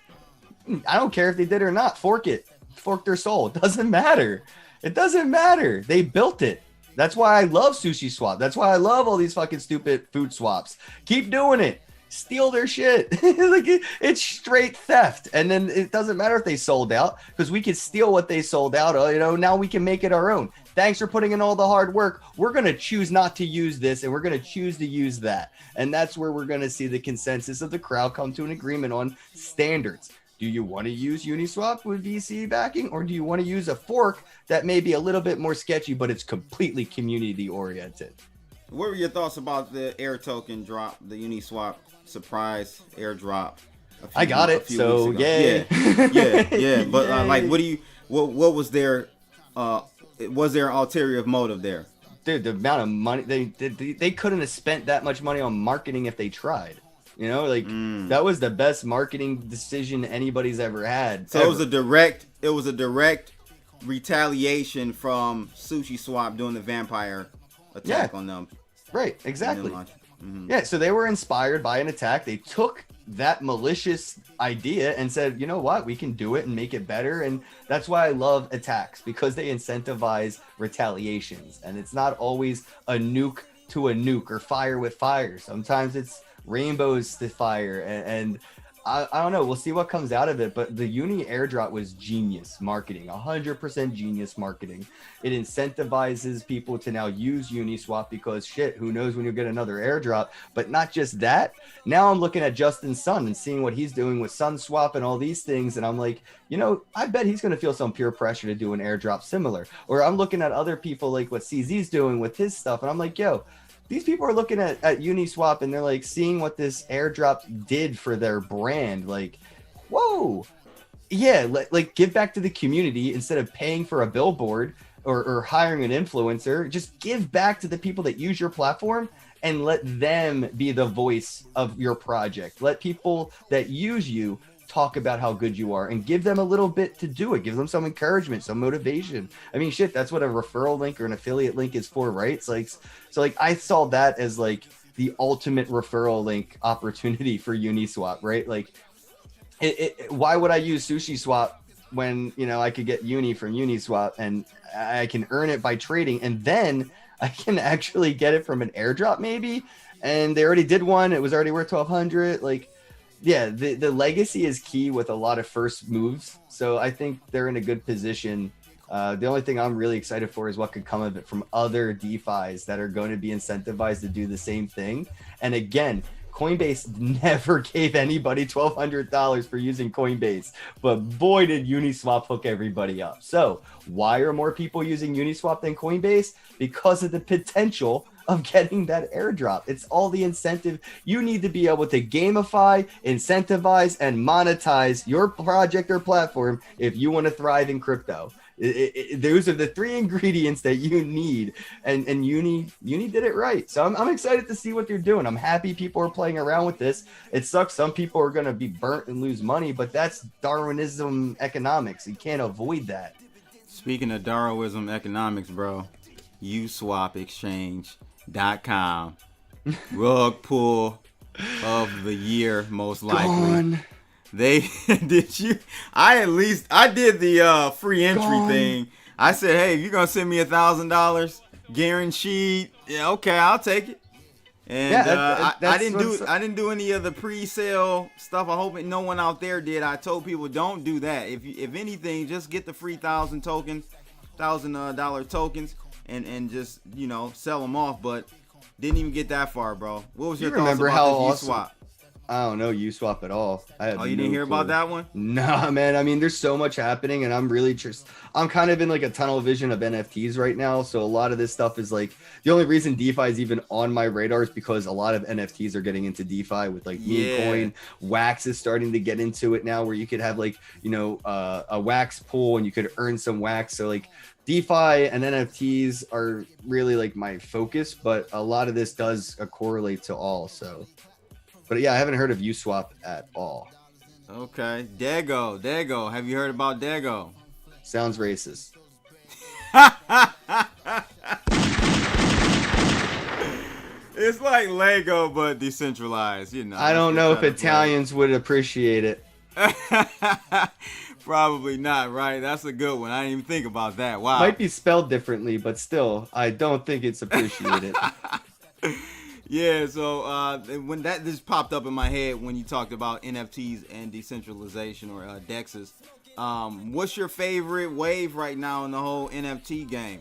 I don't care if they did or not. Fork their soul. It doesn't matter. They built it. That's why I love SushiSwap. That's why I love all these fucking stupid food swaps. Keep doing it. Steal their shit. It's straight theft. And then it doesn't matter if they sold out, because we can steal what they sold out. Now we can make it our own. Thanks for putting in all the hard work. We're going to choose not to use this, and we're going to choose to use that. And that's where we're going to see the consensus of the crowd come to an agreement on standards. Do you want to use Uniswap with VC backing, or do you want to use a fork that may be a little bit more sketchy, but it's completely community oriented? What were your thoughts about the air token drop, the Uniswap surprise airdrop? I got it, so yay. Yeah. But like, what was their ulterior motive there? Dude, the amount of money they couldn't have spent that much money on marketing if they tried. You know, like that was the best marketing decision anybody's ever had. So ever. It was a direct retaliation from SushiSwap doing the vampire attack on them. Right, exactly. Yeah, so they were inspired by an attack. They took that malicious idea and said, you know what, we can do it and make it better. And that's why I love attacks, because they incentivize retaliations. And it's not always a nuke to a nuke or fire with fire. Sometimes it's rainbows to fire, and I don't know, we'll see what comes out of it. But the Uni airdrop was genius marketing, 100% genius marketing. It incentivizes people to now use Uniswap, because shit, who knows when you'll get another airdrop. But not just that, now I'm looking at Justin Sun and seeing what he's doing with SunSwap and all these things, and I'm like, you know, I bet he's going to feel some peer pressure to do an airdrop similar. Or I'm looking at other people like what CZ's doing with his stuff, and I'm like, yo, these people are looking at Uniswap and they're like seeing what this airdrop did for their brand. Like, whoa, yeah, like give back to the community instead of paying for a billboard or hiring an influencer. Just give back to the people that use your platform and let them be the voice of your project. Let people that use you talk about how good you are and give them a little bit to do it. Give them some encouragement, some motivation. I mean, shit, that's what a referral link or an affiliate link is for, right? It's like, so like I saw that as like the ultimate referral link opportunity for Uniswap, right? Like why would I use SushiSwap when, you know, I could get Uni from Uniswap and I can earn it by trading, and then I can actually get it from an airdrop maybe. And they already did one. It was already worth 1,200. Like, yeah, the legacy is key with a lot of first moves. So I think they're in a good position. The only thing I'm really excited for is what could come of it from other DeFis that are going to be incentivized to do the same thing. And again, Coinbase never gave anybody $1,200 for using Coinbase, but boy, did Uniswap hook everybody up. So why are more people using Uniswap than Coinbase? Because of the potential of getting that airdrop. It's all the incentive. You need to be able to gamify, incentivize, and monetize your project or platform if you want to thrive in crypto. Those are the three ingredients that you need, and Uni did it right. So I'm excited to see what they're doing. I'm happy people are playing around with this. It sucks some people are going to be burnt and lose money, but that's Darwinism economics. You can't avoid that. Speaking of Darwinism economics, bro, USwapExchange.com rug pull of the year, most likely. Gone. They did you? I did the free entry thing. I said, hey, if you're gonna send me $1,000 guaranteed, yeah, okay, I'll take it. And I didn't do any of the pre-sale stuff. I hope no one out there did. I told people don't do that. If anything, just get the free $1,000 tokens and just, you know, sell them off. But didn't even get that far, bro. What was your thoughts about this USwap? I don't know USwap at all. You didn't hear about that one? Nah, man. I mean, there's so much happening, and I'm kind of in like a tunnel vision of NFTs right now. So a lot of this stuff is like, the only reason DeFi is even on my radar is because a lot of NFTs are getting into DeFi with like Coin. Wax is starting to get into it now, where you could have like, you know, a wax pool and you could earn some wax. So like DeFi and NFTs are really like my focus, but a lot of this does correlate to all. So. But yeah, I haven't heard of USwap at all. Okay. Dago. Have you heard about Dago? Sounds racist. It's like Lego, but decentralized, you know. I don't know if Italians would appreciate it. Probably not, right? That's a good one. I didn't even think about that. Wow. Might be spelled differently, but still, I don't think it's appreciated. Yeah, so when that just popped up in my head when you talked about NFTs and decentralization or DEXs, what's your favorite wave right now in the whole NFT game?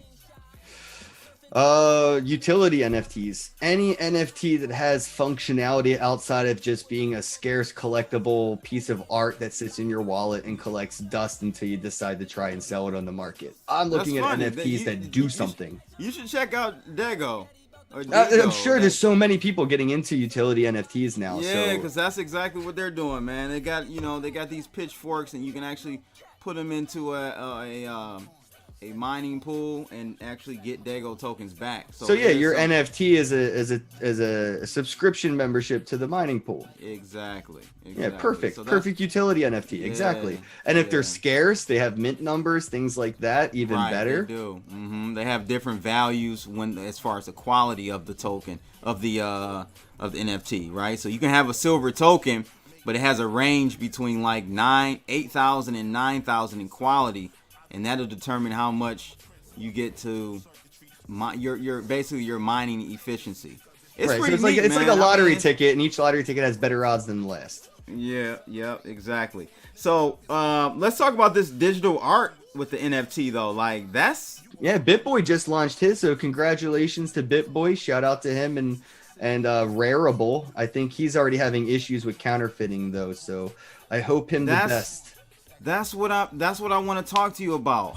Utility NFTs. Any NFT that has functionality outside of just being a scarce collectible piece of art that sits in your wallet and collects dust until you decide to try and sell it on the market. I'm looking at NFTs that do something. You should check out Dego. I'm sure there's so many people getting into utility NFTs now. Yeah, because that's exactly what they're doing, man. They got these pitchforks, and you can actually put them into a mining pool and actually get Dego tokens back. So yeah, your NFT is a subscription membership to the mining pool. Exactly. Yeah, perfect. So perfect utility NFT. Yeah, exactly. And if they're scarce, they have mint numbers, things like that, even better. They do. They have different values as far as the quality of the token of the NFT, right? So you can have a silver token, but it has a range between like 8,000 and 9,000 in quality. And that'll determine how much you get to your basically your mining efficiency. It's pretty neat, it's like a lottery ticket, and each lottery ticket has better odds than the last. Yeah, exactly. So let's talk about this digital art with the NFT though. Like BitBoy just launched his, so congratulations to BitBoy. Shout out to him and Rareable. I think he's already having issues with counterfeiting though, so I hope him the best. That's what I want to talk to you about.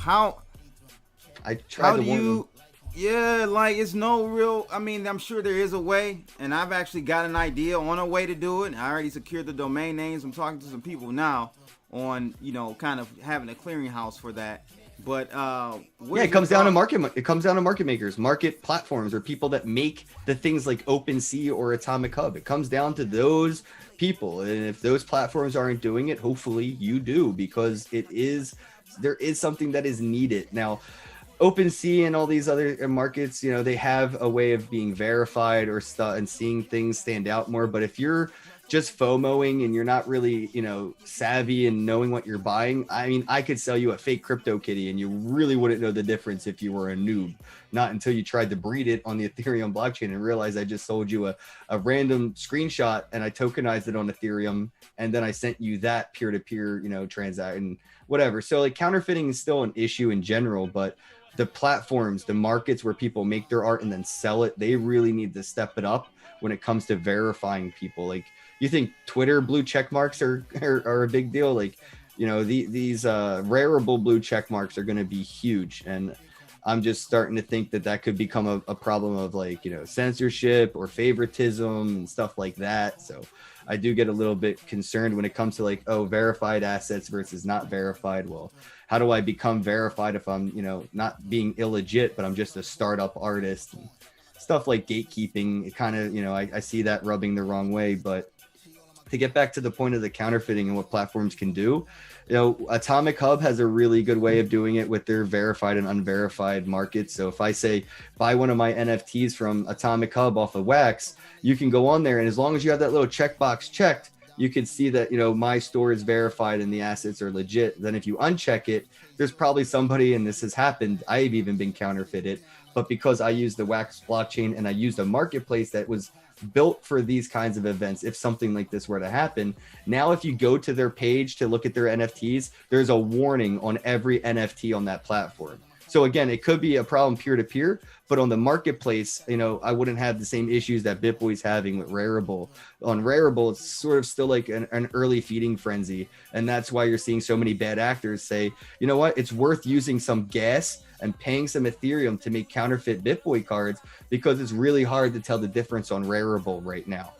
It's no real. I mean, I'm sure there is a way, and I've actually got an idea on a way to do it. I already secured the domain names. I'm talking to some people now on, kind of having a clearinghouse for that. But it comes down to market. It comes down to market makers, market platforms, or people that make the things like OpenSea or Atomic Hub. It comes down to those people, and if those platforms aren't doing it, hopefully you do, because there is something that is needed now. OpenSea and all these other markets, they have a way of being verified or stuff and seeing things stand out more. But if you're just FOMOing and you're not really, savvy and knowing what you're buying, I mean, I could sell you a fake crypto kitty and you really wouldn't know the difference if you were a noob. Not until you tried to breed it on the Ethereum blockchain and realized I just sold you a random screenshot and I tokenized it on Ethereum, and then I sent you that peer-to-peer, transaction, whatever. So like counterfeiting is still an issue in general, but the platforms, the markets where people make their art and then sell it, they really need to step it up when it comes to verifying people. Like, you think Twitter blue check marks are a big deal? Like, these rareable blue check marks are going to be huge. And I'm just starting to think that could become a problem of like, censorship or favoritism and stuff like that. So I do get a little bit concerned when it comes to like, verified assets versus not verified. Well, how do I become verified if I'm, not being illegit, but I'm just a startup artist? And stuff like gatekeeping, it kind of, I see that rubbing the wrong way. But to get back to the point of the counterfeiting and what platforms can do, Atomic Hub has a really good way of doing it with their verified and unverified markets. So if I say buy one of my NFTs from Atomic Hub off of Wax, you can go on there, and as long as you have that little checkbox checked, you can see that, my store is verified and the assets are legit. Then if you uncheck it, there's probably somebody, and this has happened, I've even been counterfeited, but because I used the Wax blockchain and I used a marketplace that was built for these kinds of events, if something like this were to happen, now if you go to their page to look at their NFTs, there's a warning on every NFT on that platform. So again, it could be a problem peer-to-peer, but on the marketplace, I wouldn't have the same issues that BitBoy's having with Rareable. On Rareable, it's sort of still like an early feeding frenzy. And that's why you're seeing so many bad actors say, you know what, it's worth using some gas and paying some Ethereum to make counterfeit BitBoy cards, because it's really hard to tell the difference on Rareable right now.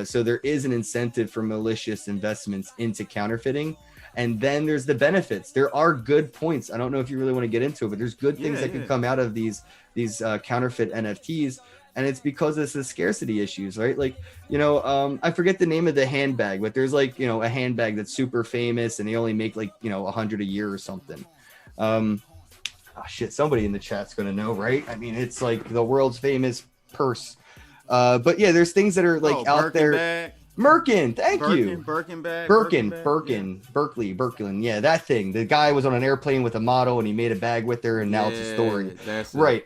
So there is an incentive for malicious investments into counterfeiting. And then there's the benefits. There are good points. I don't know if you really want to get into it, but there's good things that can come out of these counterfeit NFTs. And it's because it's the scarcity issues, right? Like, I forget the name of the handbag, but there's like, a handbag that's super famous and they only make like, 100 a year or something. Somebody in the chat's going to know, right? I mean, it's like the world's famous purse. But yeah, there's things that are like out there. Bag. Merkin, thank you. Birkin bag. Birkin. Yeah, that thing. The guy was on an airplane with a model and he made a bag with her, and now it's a story. Right.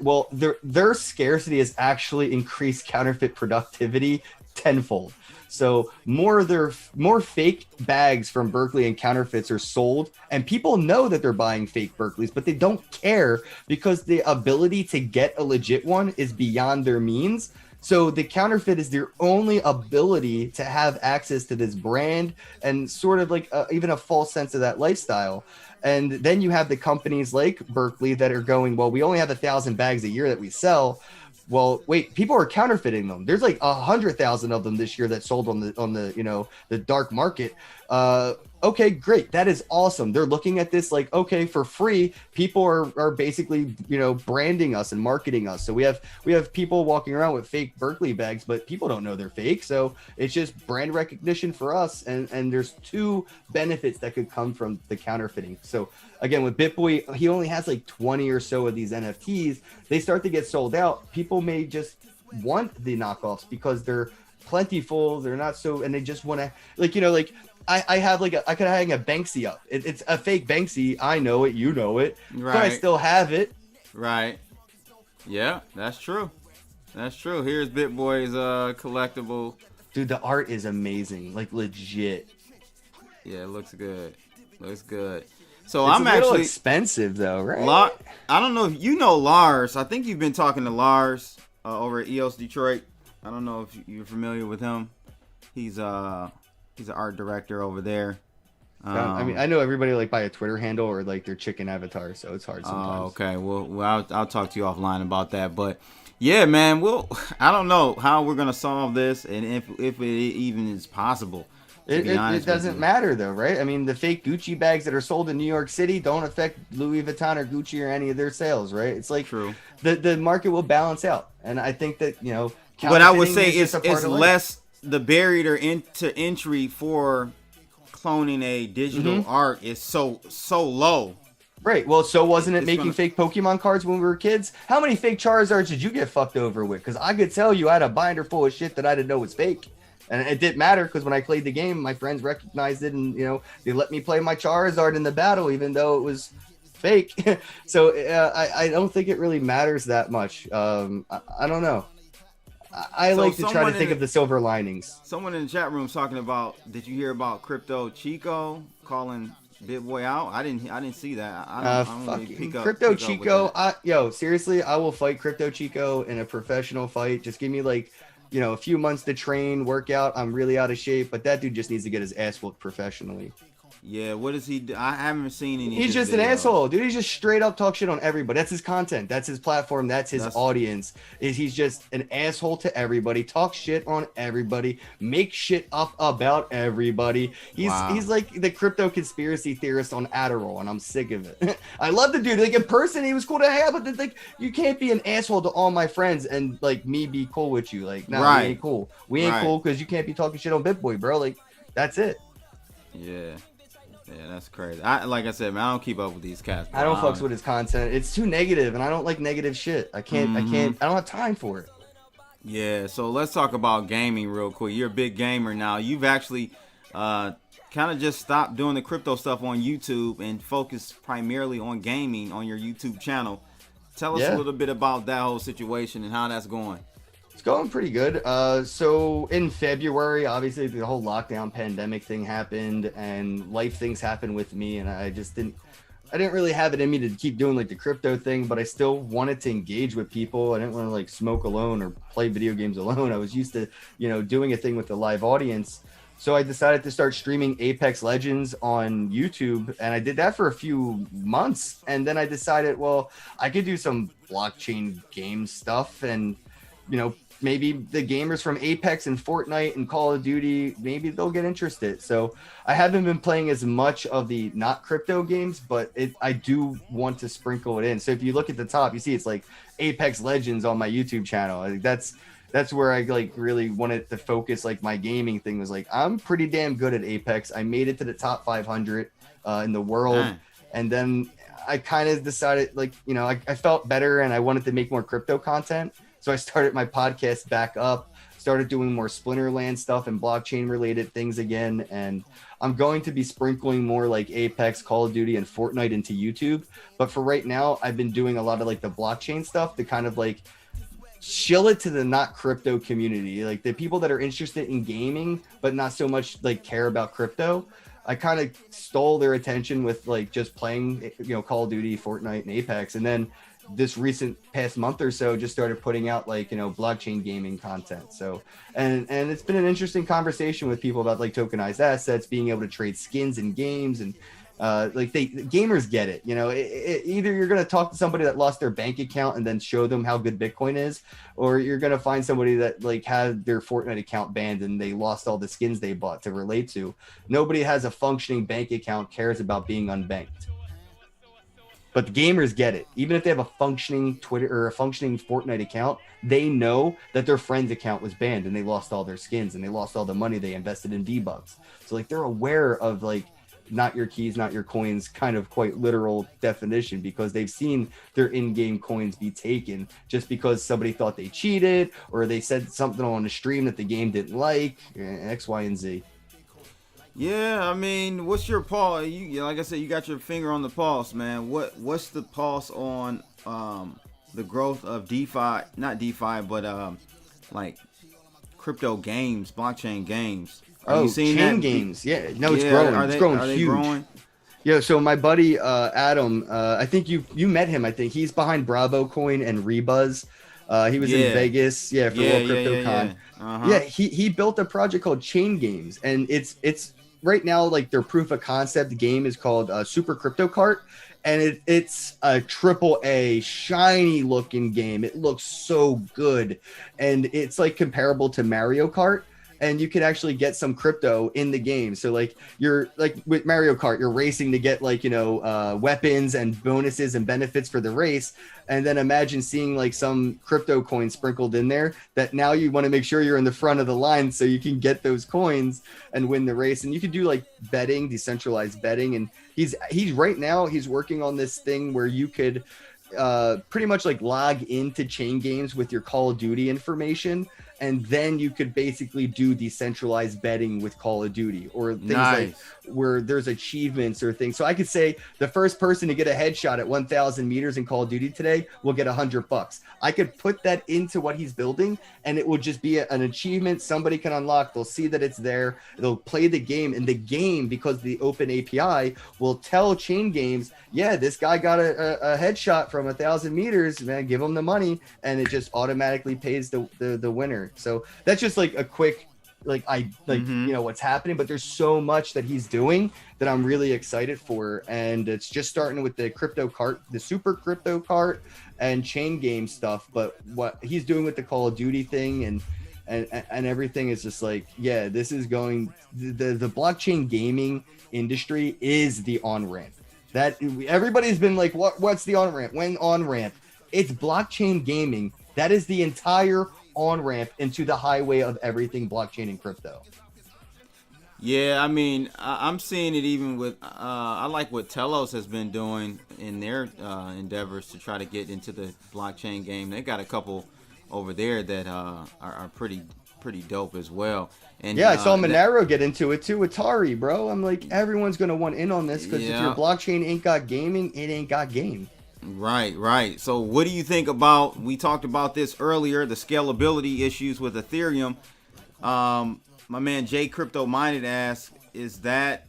well, their scarcity has actually increased counterfeit productivity tenfold. So more fake bags from Berkeley and counterfeits are sold, and people know that they're buying fake Berkeleys, but they don't care because the ability to get a legit one is beyond their means. So the counterfeit is their only ability to have access to this brand and sort of like even a false sense of that lifestyle. And then you have the companies like Berkeley that are going, well, we only have 1,000 bags a year that we sell. Well, wait, people are counterfeiting them. There's like 100,000 of them this year that sold on the the dark market. Okay, great. That is awesome. They're looking at this like, okay, for free, people are basically, branding us and marketing us. So we have people walking around with fake Berkeley bags, but people don't know they're fake. So it's just brand recognition for us. And there's two benefits that could come from the counterfeiting. So again, with BitBoy, he only has like 20 or so of these NFTs. They start to get sold out. People may just want the knockoffs because they're plentiful. They're not so, and they just want to I have I could hang a Banksy up. It's a fake Banksy. I know it. You know it. Right. But I still have it. Right. Yeah, that's true. That's true. Here's BitBoy's collectible. Dude, the art is amazing. Like legit. Yeah, it looks good. Looks good. So It's I'm a little actually expensive though, right? I don't know if you know Lars. I think you've been talking to Lars over at EOS Detroit. I don't know if you're familiar with him. He's an art director over there. I mean, I know everybody like by a Twitter handle or like their chicken avatar, so it's hard sometimes. Oh, okay. Well, I'll talk to you offline about that. But yeah, man, I don't know how we're gonna solve this, and if it even is possible. It doesn't matter though, right? I mean, the fake Gucci bags that are sold in New York City don't affect Louis Vuitton or Gucci or any of their sales, right? It's like true. The market will balance out, and I think that But I would say it's less. less the barrier to entry for cloning a digital art is so low. Right. Well, so wasn't it making fake Pokemon cards when we were kids? How many fake Charizards did you get fucked over with? Because I could tell you I had a binder full of shit that I didn't know was fake. And it didn't matter because when I played the game, my friends recognized it and, they let me play my Charizard in the battle, even though it was fake. So I don't think it really matters that much. I don't know. I like to try to think of the silver linings. Someone in the chat room is talking about, did you hear about Crypto Chico calling BitBoy out? I didn't see that. I don't really pick up. Crypto Chico, seriously, I will fight Crypto Chico in a professional fight. Just give me a few months to train, work out. I'm really out of shape, but that dude just needs to get his ass whooped professionally. Yeah, what does he do? I haven't seen any. He's just an asshole, dude. He's just straight up talk shit on everybody. That's his content. That's his platform. That's his audience. He's just an asshole to everybody. Talk shit on everybody. Make shit up about everybody. He's like the crypto conspiracy theorist on Adderall, and I'm sick of it. I love the dude. Like in person, he was cool to have, but you can't be an asshole to all my friends and me be cool with you. We ain't cool. We ain't cool because you can't be talking shit on BitBoy, bro. That's it. Yeah. Yeah, that's crazy. Like I said, man, I don't keep up with these cats. I don't fucks with his content. It's too negative, and I don't like negative shit. I don't have time for it. Yeah, so let's talk about gaming real quick. You're a big gamer now. You've actually kind of just stopped doing the crypto stuff on YouTube and focused primarily on gaming on your YouTube channel. Tell us a little bit about that whole situation and how that's going. It's going pretty good. So in February, obviously the whole lockdown pandemic thing happened and life things happened with me. And I didn't really have it in me to keep doing the crypto thing, but I still wanted to engage with people. I didn't want to smoke alone or play video games alone. I was used to, doing a thing with a live audience. So I decided to start streaming Apex Legends on YouTube, and I did that for a few months. And then I decided, well, I could do some blockchain game stuff and, maybe the gamers from Apex and Fortnite and Call of Duty, maybe they'll get interested. So I haven't been playing as much of the not crypto games, but I do want to sprinkle it in. So if you look at the top, you see it's Apex Legends on my YouTube channel. That's where I really wanted to focus. My gaming thing was I'm pretty damn good at Apex. I made it to the top 500 in the world. And then I kind of decided I felt better and I wanted to make more crypto content. So I started my podcast back up. started doing more Splinterland stuff and blockchain related things again. And I'm going to be sprinkling more like Apex, Call of Duty, and Fortnite into YouTube. But for right now, I've been doing a lot of like the blockchain stuff to kind of like shill it to the not crypto community, like the people that are interested in gaming but not so much like care about crypto. I kind of stole their attention with like just playing, you know, Call of Duty, Fortnite, and Apex, and then this recent past month or so just started putting out like, you know, blockchain gaming content. So and it's been an interesting conversation with people about like tokenized assets, being able to trade skins in games, and like gamers get it, you know. Either you're going to talk to somebody that lost their bank account and then show them how good Bitcoin is, or you're going to find somebody that like had their Fortnite account banned and they lost all the skins they bought to relate to. Nobody has a functioning bank account cares about being unbanked. But the gamers get it. Even if they have a functioning Twitter or a functioning Fortnite account, they know that their friend's account was banned and they lost all their skins and they lost all the money they invested in V-Bucks. So like they're aware of like not your keys, not your coins, kind of quite literal definition, because they've seen their in-game coins be taken just because somebody thought they cheated or they said something on the stream that the game didn't like, X, Y, and Z. Yeah, I mean, what's your pulse? You like I said, you got your finger on the pulse, man. What's the pulse on the growth of DeFi? Not DeFi, but like crypto games, blockchain games. Are you seeing chain that? Games? Yeah, no, it's growing. It's growing huge. Growing? Yeah, so my buddy Adam, I think you met him. I think he's behind Bravo Coin and Rebuzz. He was in Vegas, for World Crypto Con. Yeah, he built a project called Chain Games, and it's right now like their proof of concept game is called Super Crypto Kart, and it's a AAA shiny looking game. It looks so good, and it's like comparable to Mario Kart. And you can actually get some crypto in the game. So like you're like with Mario Kart, you're racing to get like, you know, weapons and bonuses and benefits for the race. And then imagine seeing like some crypto coins sprinkled in there that now you want to make sure you're in the front of the line so you can get those coins and win the race. And you can do like betting, decentralized betting. And he's right now, he's working on this thing where you could pretty much like log into Chain Games with your Call of Duty information, and then you could basically do decentralized betting with Call of Duty or things like where there's achievements or things. So I could say the first person to get a headshot at 1,000 meters in Call of Duty today will get $100. I could put that into what he's building, and it will just be an achievement somebody can unlock. They'll see that it's there. They'll play the game, and the game, because the open API, will tell Chain Games, yeah, this guy got a headshot from 1,000 meters, man, give him the money, and it just automatically pays the winner. So that's just like a quick, like you know what's happening, but there's so much that he's doing that I'm really excited for, and it's just starting with the crypto cart, the Super Crypto Cart, and Chain Game stuff. But what he's doing with the Call of Duty thing and everything is just like, yeah, this is going. The blockchain gaming industry is the on ramp. That everybody's been like, what's the on ramp? When on ramp? It's blockchain gaming. That is the entire on ramp into the highway of everything blockchain and crypto. Yeah, I mean, I'm seeing it even with I like what Telos has been doing in their endeavors to try to get into the blockchain game. They got a couple over there that are pretty dope as well. And yeah, I saw Monero get into it too with Atari, bro. I'm like, everyone's gonna want in on this, because if your blockchain ain't got gaming, it ain't got game. Right. So what do you think about, we talked about this earlier, the scalability issues with Ethereum. My man Jay Crypto Minded asks, is that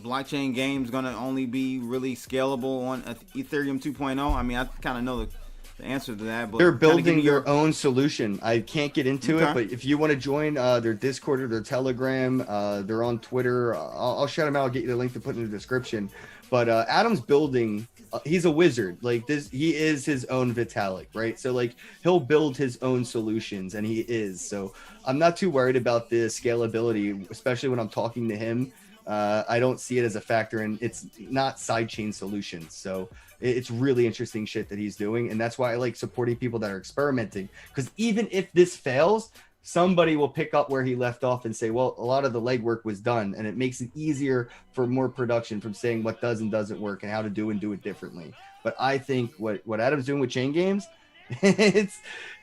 blockchain games going to only be really scalable on Ethereum 2.0? I mean, I kind of know the answer to that, but they're building their own solution. I can't get into it, but if you want to join their Discord or their Telegram, they're on Twitter. I'll shout them out. I'll get you the link to put in the description. But Adam's building, he's a wizard. Like this, he is his own Vitalik, right? So like he'll build his own solutions, and he is. So I'm not too worried about the scalability, especially when I'm talking to him. I don't see it as a factor, and it's not sidechain solutions. So it's really interesting shit that he's doing, and that's why I like supporting people that are experimenting, because even if this fails, somebody will pick up where he left off and say, well, a lot of the legwork was done, and it makes it easier for more production from saying what does and doesn't work and how to do and do it differently. But I think what Adam's doing with Chain Games,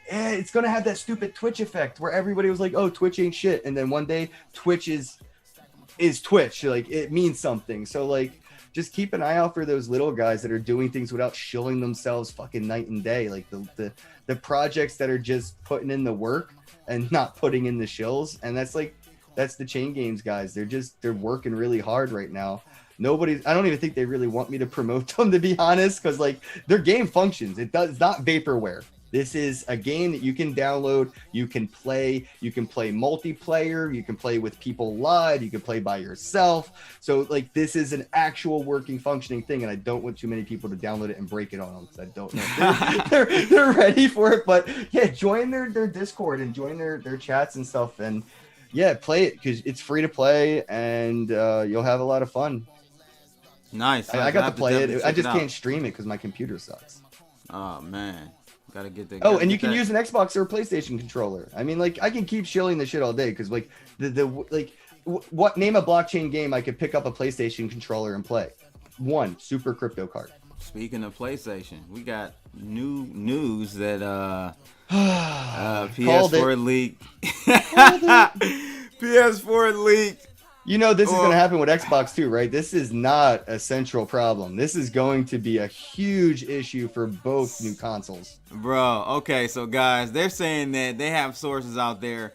it's gonna have that stupid Twitch effect where everybody was like, oh, Twitch ain't shit, and then one day Twitch is Twitch, like it means something. So like just keep an eye out for those little guys that are doing things without shilling themselves fucking night and day, like the projects that are just putting in the work and not putting in the shills. And that's the chain games guys. They're working really hard right now. I don't even think they really want me to promote them, to be honest, because like their game functions. It's not vaporware. This is a game that you can download, you can play multiplayer, you can play with people live, you can play by yourself. So like this is an actual working, functioning thing, and I don't want too many people to download it and break it on them, because I don't know if they're ready for it. But yeah, join their Discord and join their chats and stuff, and yeah, play it because it's free to play, and you'll have a lot of fun. Nice. I got to play it. I just can't stream it because my computer sucks. Oh man. Gotta get the. Oh, and you can use an Xbox or a PlayStation controller. I mean, like I can keep shilling the shit all day because like what name a blockchain game I could pick up a PlayStation controller and play? One Super Crypto Card. Speaking of PlayStation, we got new news that PS4 leaked. PS4 leaked. You know this is going to happen with Xbox too, right? This is not a central problem. This is going to be a huge issue for both new consoles. Bro, okay, so guys, they're saying that they have sources out there,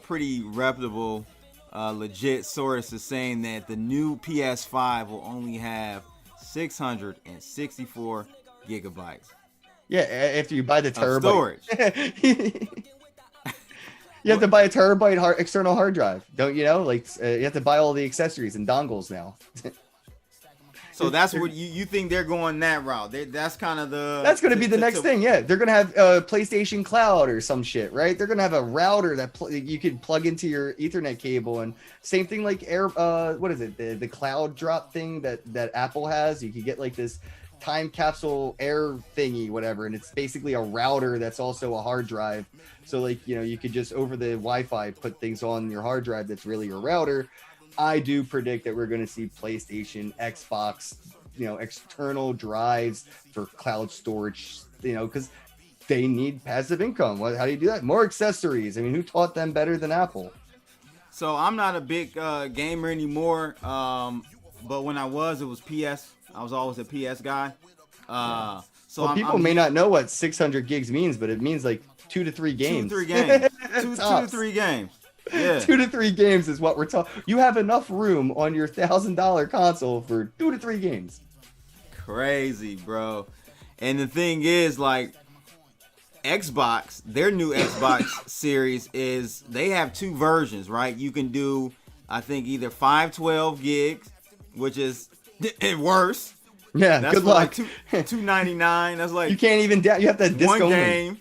pretty reputable, legit sources saying that the new PS5 will only have 664 gigabytes. Yeah, after you buy the terabyte. Storage. You have to buy a terabyte external hard drive, don't you know? Like you have to buy all the accessories and dongles now. So that's what you think they're going that route. That's kind of that's going to be the next thing. Yeah, they're going to have PlayStation Cloud or some shit, right? They're going to have a router that you could plug into your Ethernet cable, and same thing like what is it? The cloud drop thing that Apple has. You could get like this time capsule air thingy, whatever, and it's basically a router that's also a hard drive. So like, you know, you could just over the Wi-Fi put things on your hard drive that's really your router. I do predict that we're going to see PlayStation, Xbox, you know, external drives for cloud storage, you know, because they need passive income. How do you do that? More accessories. I mean, who taught them better than Apple? So I'm not a big gamer anymore, but when I was, it was PS. I was always a PS guy. So well, people may not know what 600 gigs means, but it means like 2 to 3 games. 2 to 3 games. 2 to 3 games. Yeah. 2 to 3 games is what we're talking. You have enough room on your $1,000 console for 2 to 3 games. Crazy, bro. And the thing is, like, Xbox, their new Xbox series is, they have 2 versions, right? You can do, I think, either 512 gigs, which is worse. Yeah, that's good luck. Like $299. That's like you can't even. You have to disc one only. Game.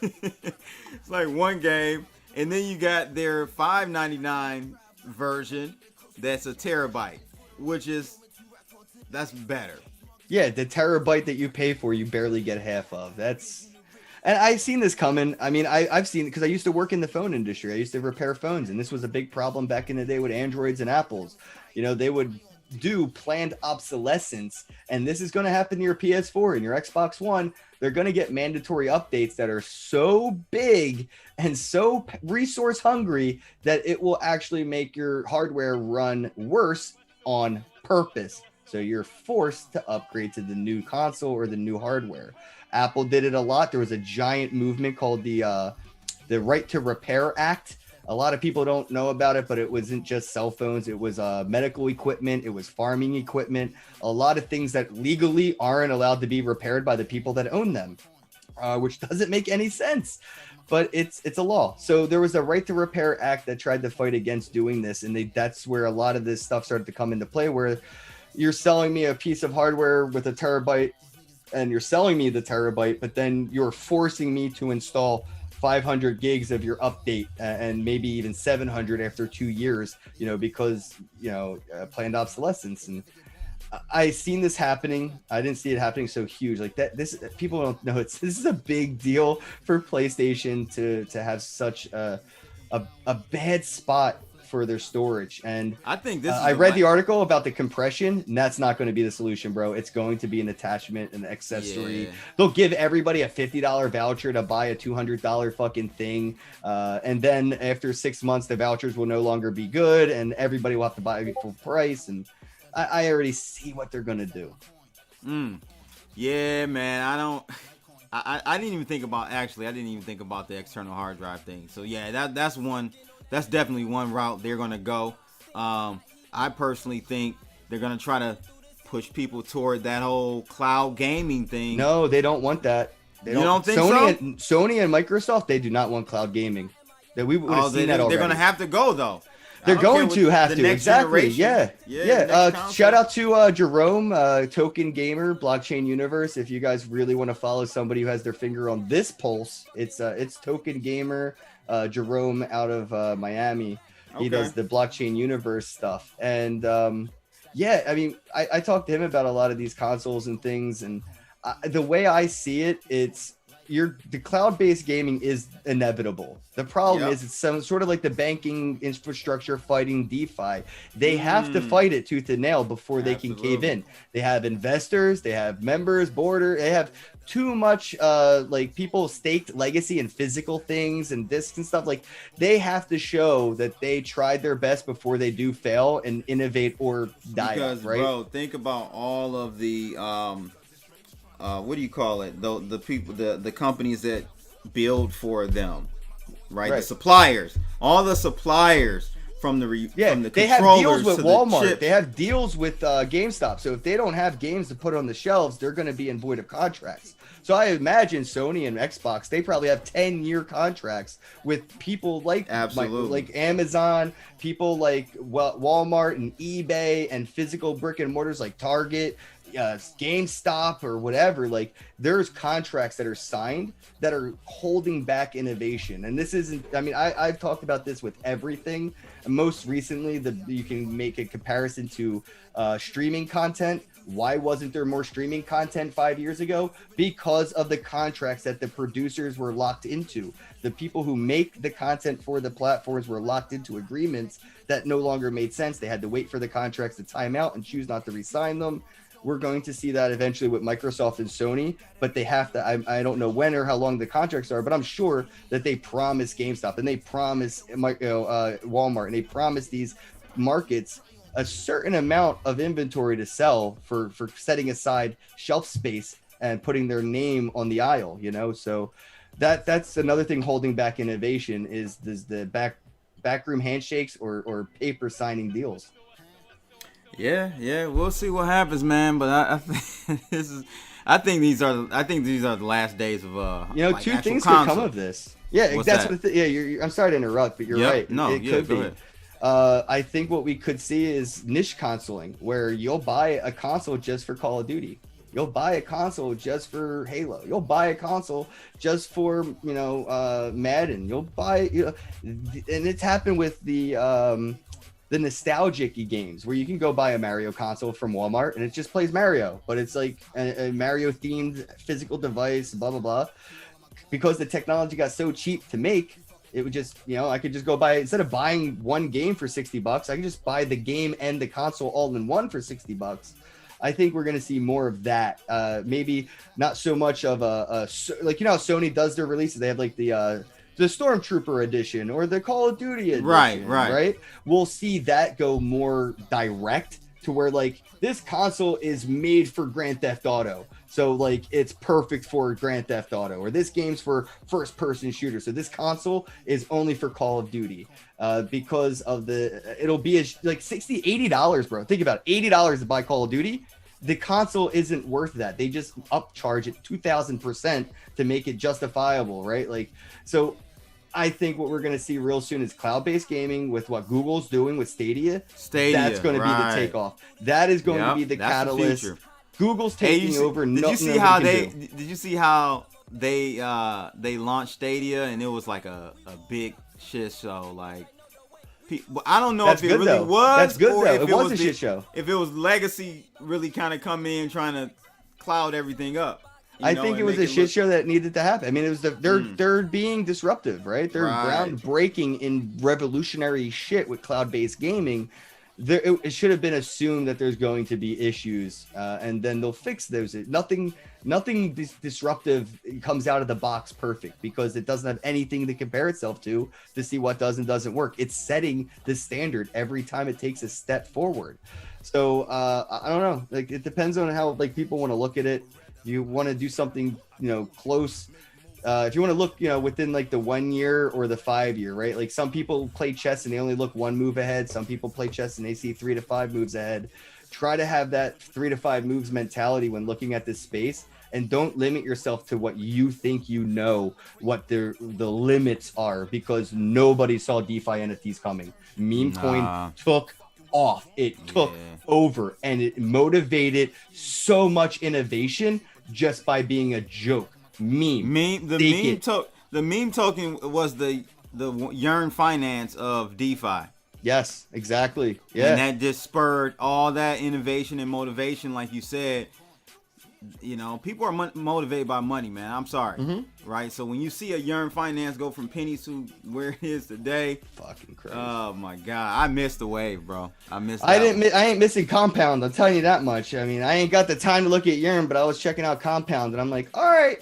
It's like one game, and then you got their $599 version. That's a terabyte, that's better. Yeah, the terabyte that you pay for, you barely get half of. And I've seen this coming. I mean, I've seen it because I used to work in the phone industry. I used to repair phones, and this was a big problem back in the day with Androids and Apples. You know, they would do planned obsolescence, and this is going to happen to your PS4 and your Xbox One. They're going to get mandatory updates that are so big and so resource hungry that it will actually make your hardware run worse on purpose. So you're forced to upgrade to the new console or the new hardware. Apple did it a lot. There was a giant movement called the Right to Repair Act. A lot of people don't know about it, but it wasn't just cell phones. It was medical equipment. It was farming equipment. A lot of things that legally aren't allowed to be repaired by the people that own them, which doesn't make any sense. But it's a law. So there was a Right to Repair Act that tried to fight against doing this, and that's where a lot of this stuff started to come into play, where you're selling me a piece of hardware with a terabyte, and you're selling me the terabyte, but then you're forcing me to install 500 gigs of your update and maybe even 700 after 2 years, you know, because, you know, planned obsolescence. And I seen this happening. I didn't see it happening so huge like that. This, people don't know this is a big deal for PlayStation to have such a bad spot for their storage. And I think this. I read the article about the compression, and that's not going to be the solution, bro. It's going to be an attachment, an accessory. Yeah. They'll give everybody a $50 voucher to buy a $200 fucking thing, and then after 6 months, the vouchers will no longer be good, and everybody will have to buy it full price. And I already see what they're going to do. Yeah, man. I didn't even think about, actually, I didn't even think about the external hard drive thing. So yeah, that's definitely one route they're going to go. I personally think they're going to try to push people toward that whole cloud gaming thing. No, they don't want that. You don't think Sony and Microsoft, they do not want cloud gaming. That we would have seen that already. They're going to have to go, though. They're going to have to. Exactly. Yeah. Shout out to Jerome, Token Gamer, Blockchain Universe. If you guys really want to follow somebody who has their finger on this pulse, it's Token Gamer, Jerome out of Miami. He does the Blockchain Universe stuff. And yeah, I mean, I talked to him about a lot of these consoles and things. And the way I see it, it's the cloud-based gaming is inevitable. The problem is it's some sort of like the banking infrastructure fighting DeFi. They have to fight it tooth and nail before they can cave in. They have investors, they have members, they have too much like people staked legacy and physical things and discs and stuff. Like they have to show that they tried their best before they do fail and innovate or die. Because, right? Bro, think about all of the what do you call it? The people, the companies that build for them, right? The suppliers, all the suppliers from the they have deals with Walmart. They have deals with GameStop. So if they don't have games to put on the shelves, they're going to be in void of contracts. So I imagine Sony and Xbox, they probably have 10-year contracts with people like Amazon, people like Walmart and eBay, and physical brick and mortars like Target, GameStop or whatever. Like there's contracts that are signed that are holding back innovation. And this isn't, I mean, I've talked about this with everything. Most recently, you can make a comparison to streaming content. Why wasn't there more streaming content 5 years ago? Because of the contracts that the producers were locked into. The people who make the content for the platforms were locked into agreements that no longer made sense. They had to wait for the contracts to time out and choose not to re-sign them. We're going to see that eventually with Microsoft and Sony, but they have to, I don't know when or how long the contracts are, but I'm sure that they promise GameStop and they promise Walmart and they promise these markets a certain amount of inventory to sell for setting aside shelf space and putting their name on the aisle, so that's another thing holding back innovation is the backroom handshakes or paper signing deals. Yeah, we'll see what happens, man. But I think these are the last days of like two things console. could come of this. Yeah, What's that's that? what. I'm sorry to interrupt, but you're right. No, it could be. Ahead. I think what we could see is niche consoling, where you'll buy a console just for Call of Duty. You'll buy a console just for Halo. You'll buy a console just for Madden. You'll buy, and it's happened with the nostalgic games where you can go buy a Mario console from Walmart and it just plays Mario, but it's like a Mario themed physical device, blah, blah, blah. Because the technology got so cheap to make, it would just, I could just go buy, instead of buying one game for $60, I can just buy the game and the console all in one for $60. I think we're going to see more of that. Maybe not so much of like, how Sony does their releases. They have like the Stormtrooper edition or the Call of Duty edition, right? We'll see that go more direct to where like this console is made for Grand Theft Auto. So like it's perfect for Grand Theft Auto, or this game's for first person shooter. So this console is only for Call of Duty because of it'll be like $60, $80, bro. Think about it, $80 to buy Call of Duty. The console isn't worth that. They just upcharge it 2,000% to make it justifiable, right? Like, so I think what we're going to see real soon is cloud-based gaming with what Google's doing with Stadia. That's going to be the takeoff. That is going to be the catalyst. The Google's taking over. Did you see how they launched Stadia and it was like a big shit show? Like, I don't know if it really was. That's good or though. If it was a shit show. If it was legacy really kind of come in trying to cloud everything up. I think it was a shit show that needed to happen. I mean, it was they're being disruptive, right? They're groundbreaking in revolutionary shit with cloud-based gaming. It should have been assumed that there's going to be issues, and then they'll fix those. Nothing disruptive comes out of the box perfect, because it doesn't have anything to compare itself to see what does and doesn't work. It's setting the standard every time it takes a step forward. So I don't know. Like, it depends on how people want to look at it. You want to do something close. If you want to look, within the 1 year or the 5 year, right? Like, some people play chess and they only look one move ahead. Some people play chess and they see 3 to 5 moves ahead. Try to have that 3 to 5 moves mentality when looking at this space, and don't limit yourself to what you think what the limits are, because nobody saw DeFi NFTs coming. Meme coin took off. It took over, and it motivated so much innovation just by being a joke. The meme token was the Yearn finance of DeFi. Yes, exactly. Yeah, and that just spurred all that innovation and motivation, like you said. People are motivated by money, man. I'm sorry, right? So when you see a Yearn finance go from pennies to where it is today, fucking crazy. Oh my god, I missed the wave, bro. I ain't missing Compound. I'm telling you that much. I mean, I ain't got the time to look at Yearn, but I was checking out Compound, and I'm like, all right,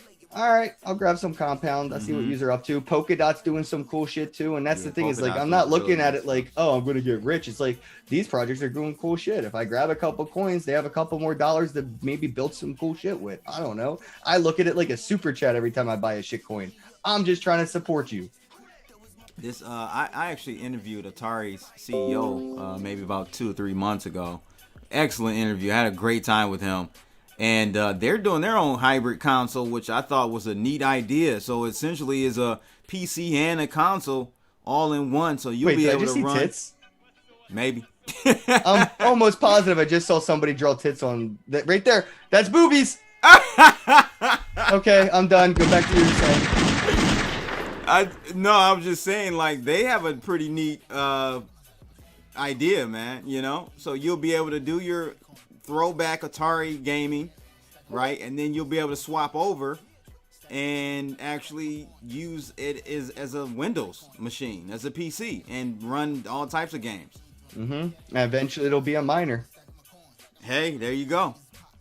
I'll grab some Compound. I see what you're up to. Polkadot's doing some cool shit too, and that's the thing, is I'm not looking at it like, oh, I'm gonna get rich. It's like, these projects are doing cool shit. If I grab a couple coins, they have a couple more dollars to maybe build some cool shit with. I don't know. I look at it like a super chat every time I buy a shit coin. I'm just trying to support you. This I actually interviewed Atari's CEO maybe about 2 or 3 months ago. Excellent interview. I had a great time with him. And they're doing their own hybrid console, which I thought was a neat idea. So essentially is a PC and a console all in one. So you'll be able to run. Tits? Maybe. I'm almost positive I just saw somebody draw tits on that right there. That's boobies. Okay, I'm done. Go back to your saying. I was just saying, like, they have a pretty neat idea, man. So you'll be able to do your throwback Atari gaming, right? And then you'll be able to swap over and actually use it as a Windows machine, as a PC, and run all types of games. Eventually it'll be a miner. Hey, there you go.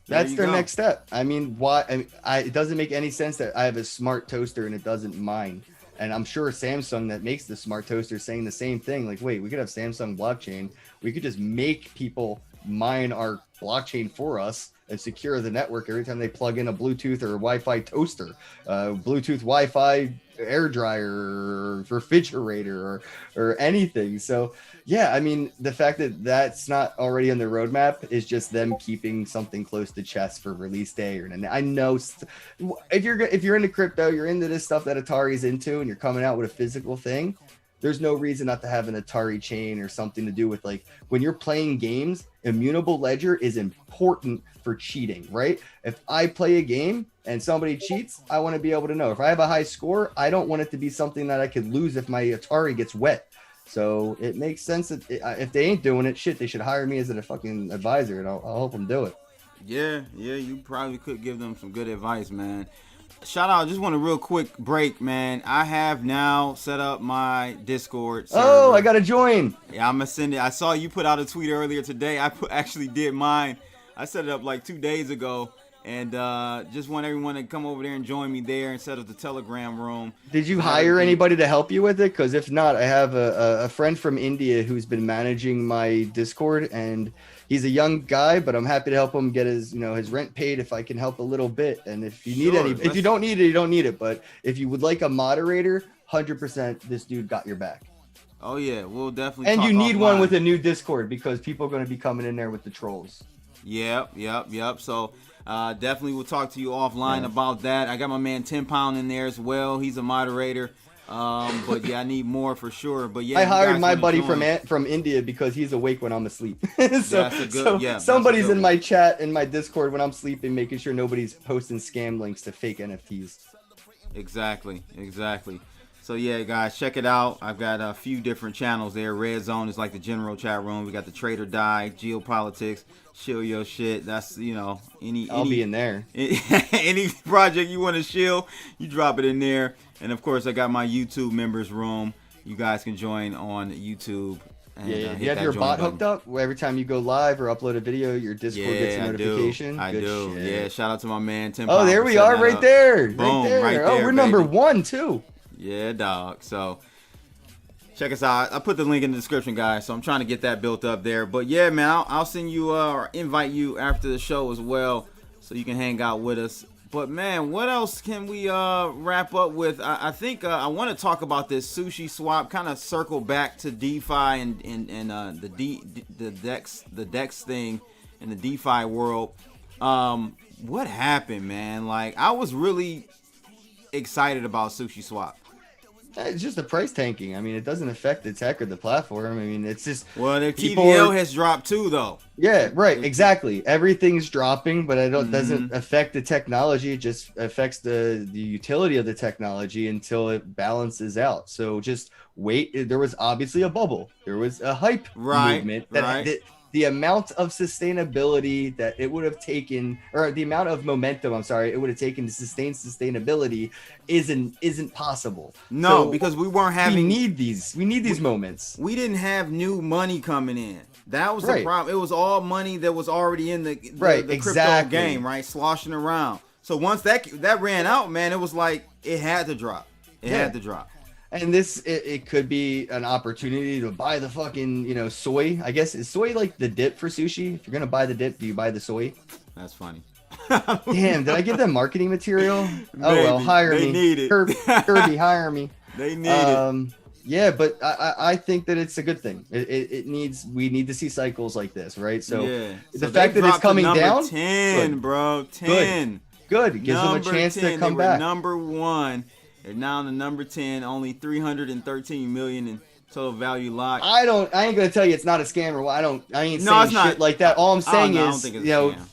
That's their next step. I mean, why? It doesn't make any sense that I have a smart toaster and it doesn't mine. And I'm sure Samsung, that makes the smart toaster, saying the same thing. Like, wait, we could have Samsung blockchain. We could just make people mine our blockchain for us and secure the network every time they plug in a Bluetooth or Wi-Fi toaster, Bluetooth Wi-Fi air dryer or refrigerator or anything. So yeah, I mean, the fact that that's not already on the roadmap is just them keeping something close to chest for release day. And I know if you're into crypto, you're into this stuff that Atari's into, and you're coming out with a physical thing, there's no reason not to have an Atari chain or something to do with, like, when you're playing games, immutable ledger is important for cheating, right? If I play a game and somebody cheats, I want to be able to know. If I have a high score, I don't want it to be something that I could lose if my Atari gets wet. So it makes sense that if they ain't doing it, shit, they should hire me as a fucking advisor, and I'll help them do it. Yeah, you probably could give them some good advice, man. Shout out, just want a real quick break, man. I have now set up my Discord server. Oh, I gotta join. Yeah, I'm gonna send it. I saw you put out a tweet earlier today. I actually did mine. I set it up like 2 days ago, and just want everyone to come over there and join me there and set up the Telegram room. Did you hire anybody to help you with it? Because if not, I have a friend from India who's been managing my Discord, and he's a young guy, but I'm happy to help him get his rent paid if I can help a little bit. And if you need if you don't need it, you don't need it. But if you would like a moderator, 100% this dude got your back. Oh yeah, we'll definitely. And you need one with a new Discord, because people are going to be coming in there with the trolls. Yep. So definitely we'll talk to you offline about that. I got my man 10 Pound in there as well. He's a moderator. But yeah, I need more for sure. But yeah, I hired my buddy from India because he's awake when I'm asleep. Somebody's in my chat in my Discord when I'm sleeping, making sure nobody's posting scam links to fake NFTs. Exactly. So yeah, guys, check it out. I've got a few different channels there. Red Zone is like the general chat room. We got the Trade or Die, geopolitics, shill your shit. That's, you know, I'll be in there. Any project you want to shill, you drop it in there. And of course, I got my YouTube members room. You guys can join on YouTube. And, yeah. You have your bot hooked up where every time you go live or upload a video, your Discord gets a notification. I do. Shit. Yeah, shout out to my man Tim. Oh, there we are, right there. Boom, right there. Right there. Oh, we're number 1 too. Yeah, dog. So check us out. I put the link in the description, guys. So I'm trying to get that built up there. But yeah, man, I'll send you or invite you after the show as well, so you can hang out with us. But man, what else can we wrap up with? I think I want to talk about this SushiSwap. Kind of circle back to DeFi and the DEX thing in the DeFi world. What happened, man? Like, I was really excited about SushiSwap. It's just the price tanking. I mean, it doesn't affect the tech or the platform. I mean, it's just... Well, their TVL has dropped too, though. Yeah, right. Exactly. Everything's dropping, but it doesn't affect the technology. It just affects the utility of the technology until it balances out. So just wait. There was obviously a bubble. There was a hype movement. The amount of sustainability that it would have taken, or the amount of momentum, it would have taken to sustain sustainability isn't possible. No, so because we weren't having. We need these moments. We didn't have new money coming in. That was the problem. It was all money that was already in the crypto game, right? Sloshing around. So once that ran out, man, it was like it had to drop. It had to drop. And it could be an opportunity to buy the fucking, soy. I guess, is soy like the dip for sushi? If you're going to buy the dip, do you buy the soy? That's funny. Damn, did I get that marketing material? Oh, well, hire me. They need it. Kirby, hire me. They need it. Yeah, but I think that it's a good thing. We need to see cycles like this, right? So the fact that it's coming down, 10, good. Bro, 10. Good. It gives them a chance to come back. Number 1. They're now in the number 10, only 313 million in total value locked. I ain't gonna tell you it's not a scam or what. I ain't saying shit like that. All I'm saying is,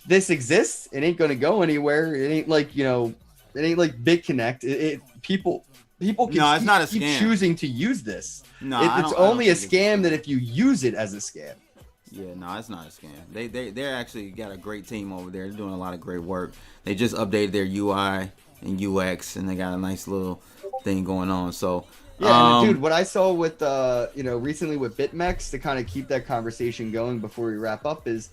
this exists. It ain't gonna go anywhere. It ain't like, it ain't like BitConnect. People can keep choosing to use this. It's only a scam that if you use it as a scam. Yeah, no, it's not a scam. They're actually got a great team over there. They're doing a lot of great work. They just updated their UI and UX, and they got a nice little thing going on. So yeah, dude, what I saw with recently with BitMEX, to kind of keep that conversation going before we wrap up, is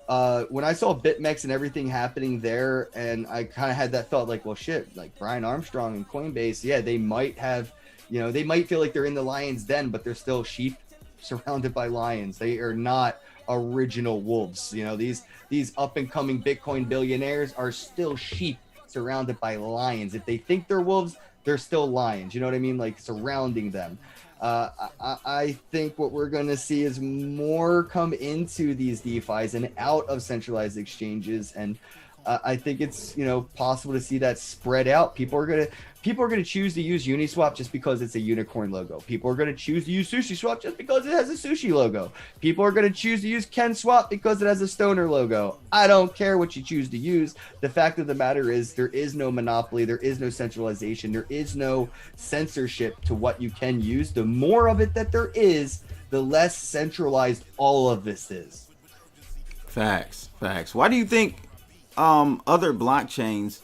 when I saw BitMEX and everything happening there, and I kind of had that thought, like, well, shit, like Brian Armstrong and Coinbase, they might have, they might feel like they're in the lion's den, but they're still sheep surrounded by lions. They are not original wolves. These up and coming Bitcoin billionaires are still sheep surrounded by lions. If they think they're wolves, they're still lions. You know what I mean? Like, surrounding them. I think what we're going to see is more come into these DeFis and out of centralized exchanges. And I think it's, possible to see that spread out. People are going to choose to use UniSwap just because it's a unicorn logo. People are going to choose to use SushiSwap just because it has a sushi logo. People are going to choose to use KenSwap because it has a stoner logo. I don't care what you choose to use. The fact of the matter is there is no monopoly. There is no centralization. There is no censorship to what you can use. The more of it that there is, the less centralized all of this is. Facts. Why do you think other blockchains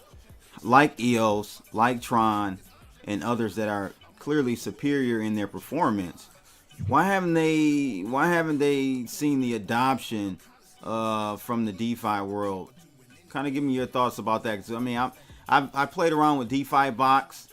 like EOS, like Tron, and others that are clearly superior in their performance, why haven't they seen the adoption from the DeFi world? Kind of give me your thoughts about that. 'Cause, I mean, I played around with DeFi box.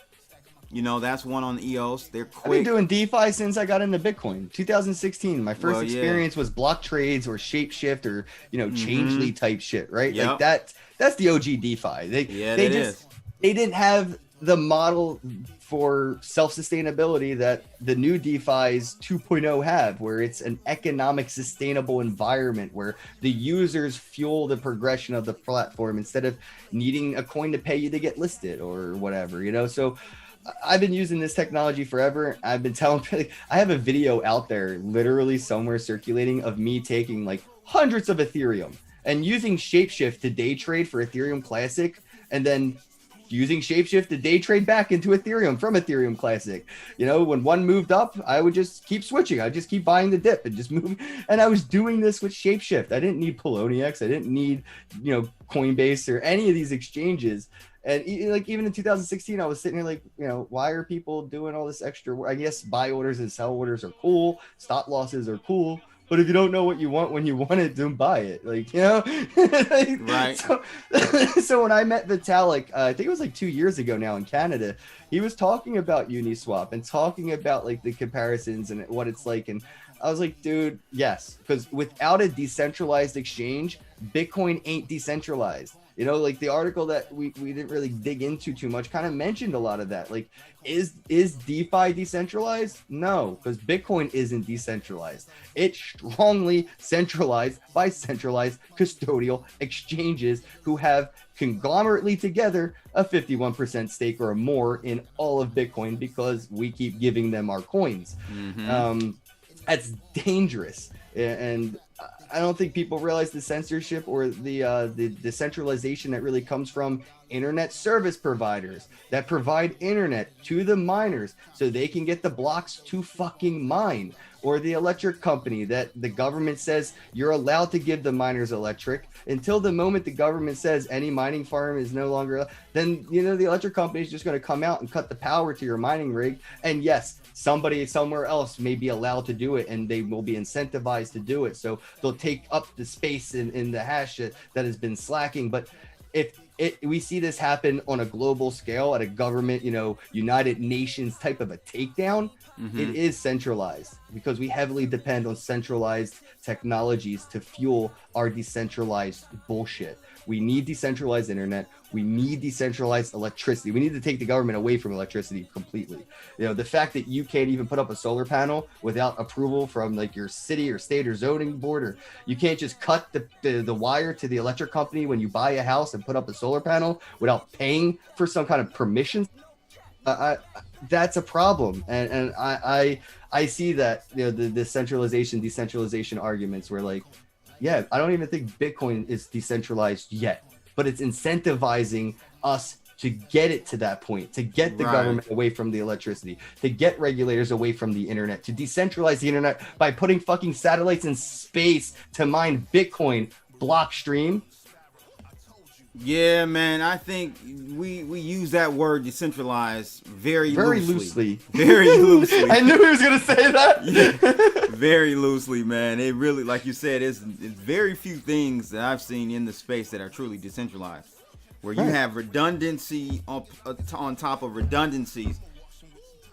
That's one on EOS. They're quick. I've been doing DeFi since I got into Bitcoin. 2016. My first experience was block trades or shapeshift or Changely type shit, right? Yep. Like that's the OG DeFi. They didn't have the model for self-sustainability that the new DeFi's 2.0 have, where it's an economic sustainable environment where the users fuel the progression of the platform instead of needing a coin to pay you to get listed or whatever, So I've been using this technology forever. I've been telling people, I have a video out there literally somewhere circulating of me taking like hundreds of Ethereum and using Shapeshift to day trade for Ethereum Classic, and then using Shapeshift to day trade back into Ethereum from Ethereum Classic. You know, when one moved up, I would just keep switching. I just keep buying the dip and just move. And I was doing this with Shapeshift. I didn't need Poloniex. I didn't need, you know, Coinbase or any of these exchanges. And like even in 2016, I was sitting here like, you know, why are people doing all this extra work? I guess buy orders and sell orders are cool. Stop losses are cool. But if you don't know what you want when you want it, don't buy it. Like, you know, right. So when I met Vitalik, I think it was like 2 years ago now in Canada, he was talking about UniSwap and talking about like the comparisons and what it's like. And I was like, dude, yes, because without a decentralized exchange, Bitcoin ain't decentralized. You know, like the article that we didn't really dig into too much kind of mentioned a lot of that. Like, is DeFi decentralized? No, because Bitcoin isn't decentralized. It's strongly centralized by centralized custodial exchanges who have conglomerately together a 51% stake or more in all of Bitcoin because we keep giving them our coins. Mm-hmm. That's dangerous. And I don't think people realize the censorship or the decentralization that really comes from internet service providers that provide internet to the miners so they can get the blocks to fucking mine, or the electric company that the government says you're allowed to give the miners electric until the moment the government says any mining farm is no longer, then, you know, the electric company is just going to come out and cut the power to your mining rig. And yes, somebody somewhere else may be allowed to do it and they will be incentivized to do it. So they'll take up the space in the hash that has been slacking. But if we see this happen on a global scale at a government, you know, United Nations type of a takedown, it is centralized because we heavily depend on centralized technologies to fuel our decentralized bullshit. We need decentralized internet. We need decentralized electricity. We need to take the government away from electricity completely. You know, the fact that you can't even put up a solar panel without approval from like your city or state or zoning board, or you can't just cut the wire to the electric company when you buy a house and put up a solar panel without paying for some kind of permission. That's a problem. And I see that, you know, the decentralization arguments where like, yeah, I don't even think Bitcoin is decentralized yet, but it's incentivizing us to get it to that point, to get the government away from the electricity, to get regulators away from the internet, to decentralize the internet by putting fucking satellites in space to mine Bitcoin blockstream. Yeah, man, I think we use that word decentralized very loosely. Very loosely. I knew he was going to say that. Yeah, very loosely, man. It really, like you said, it's very few things that I've seen in the space that are truly decentralized, where you have redundancy on top of redundancies,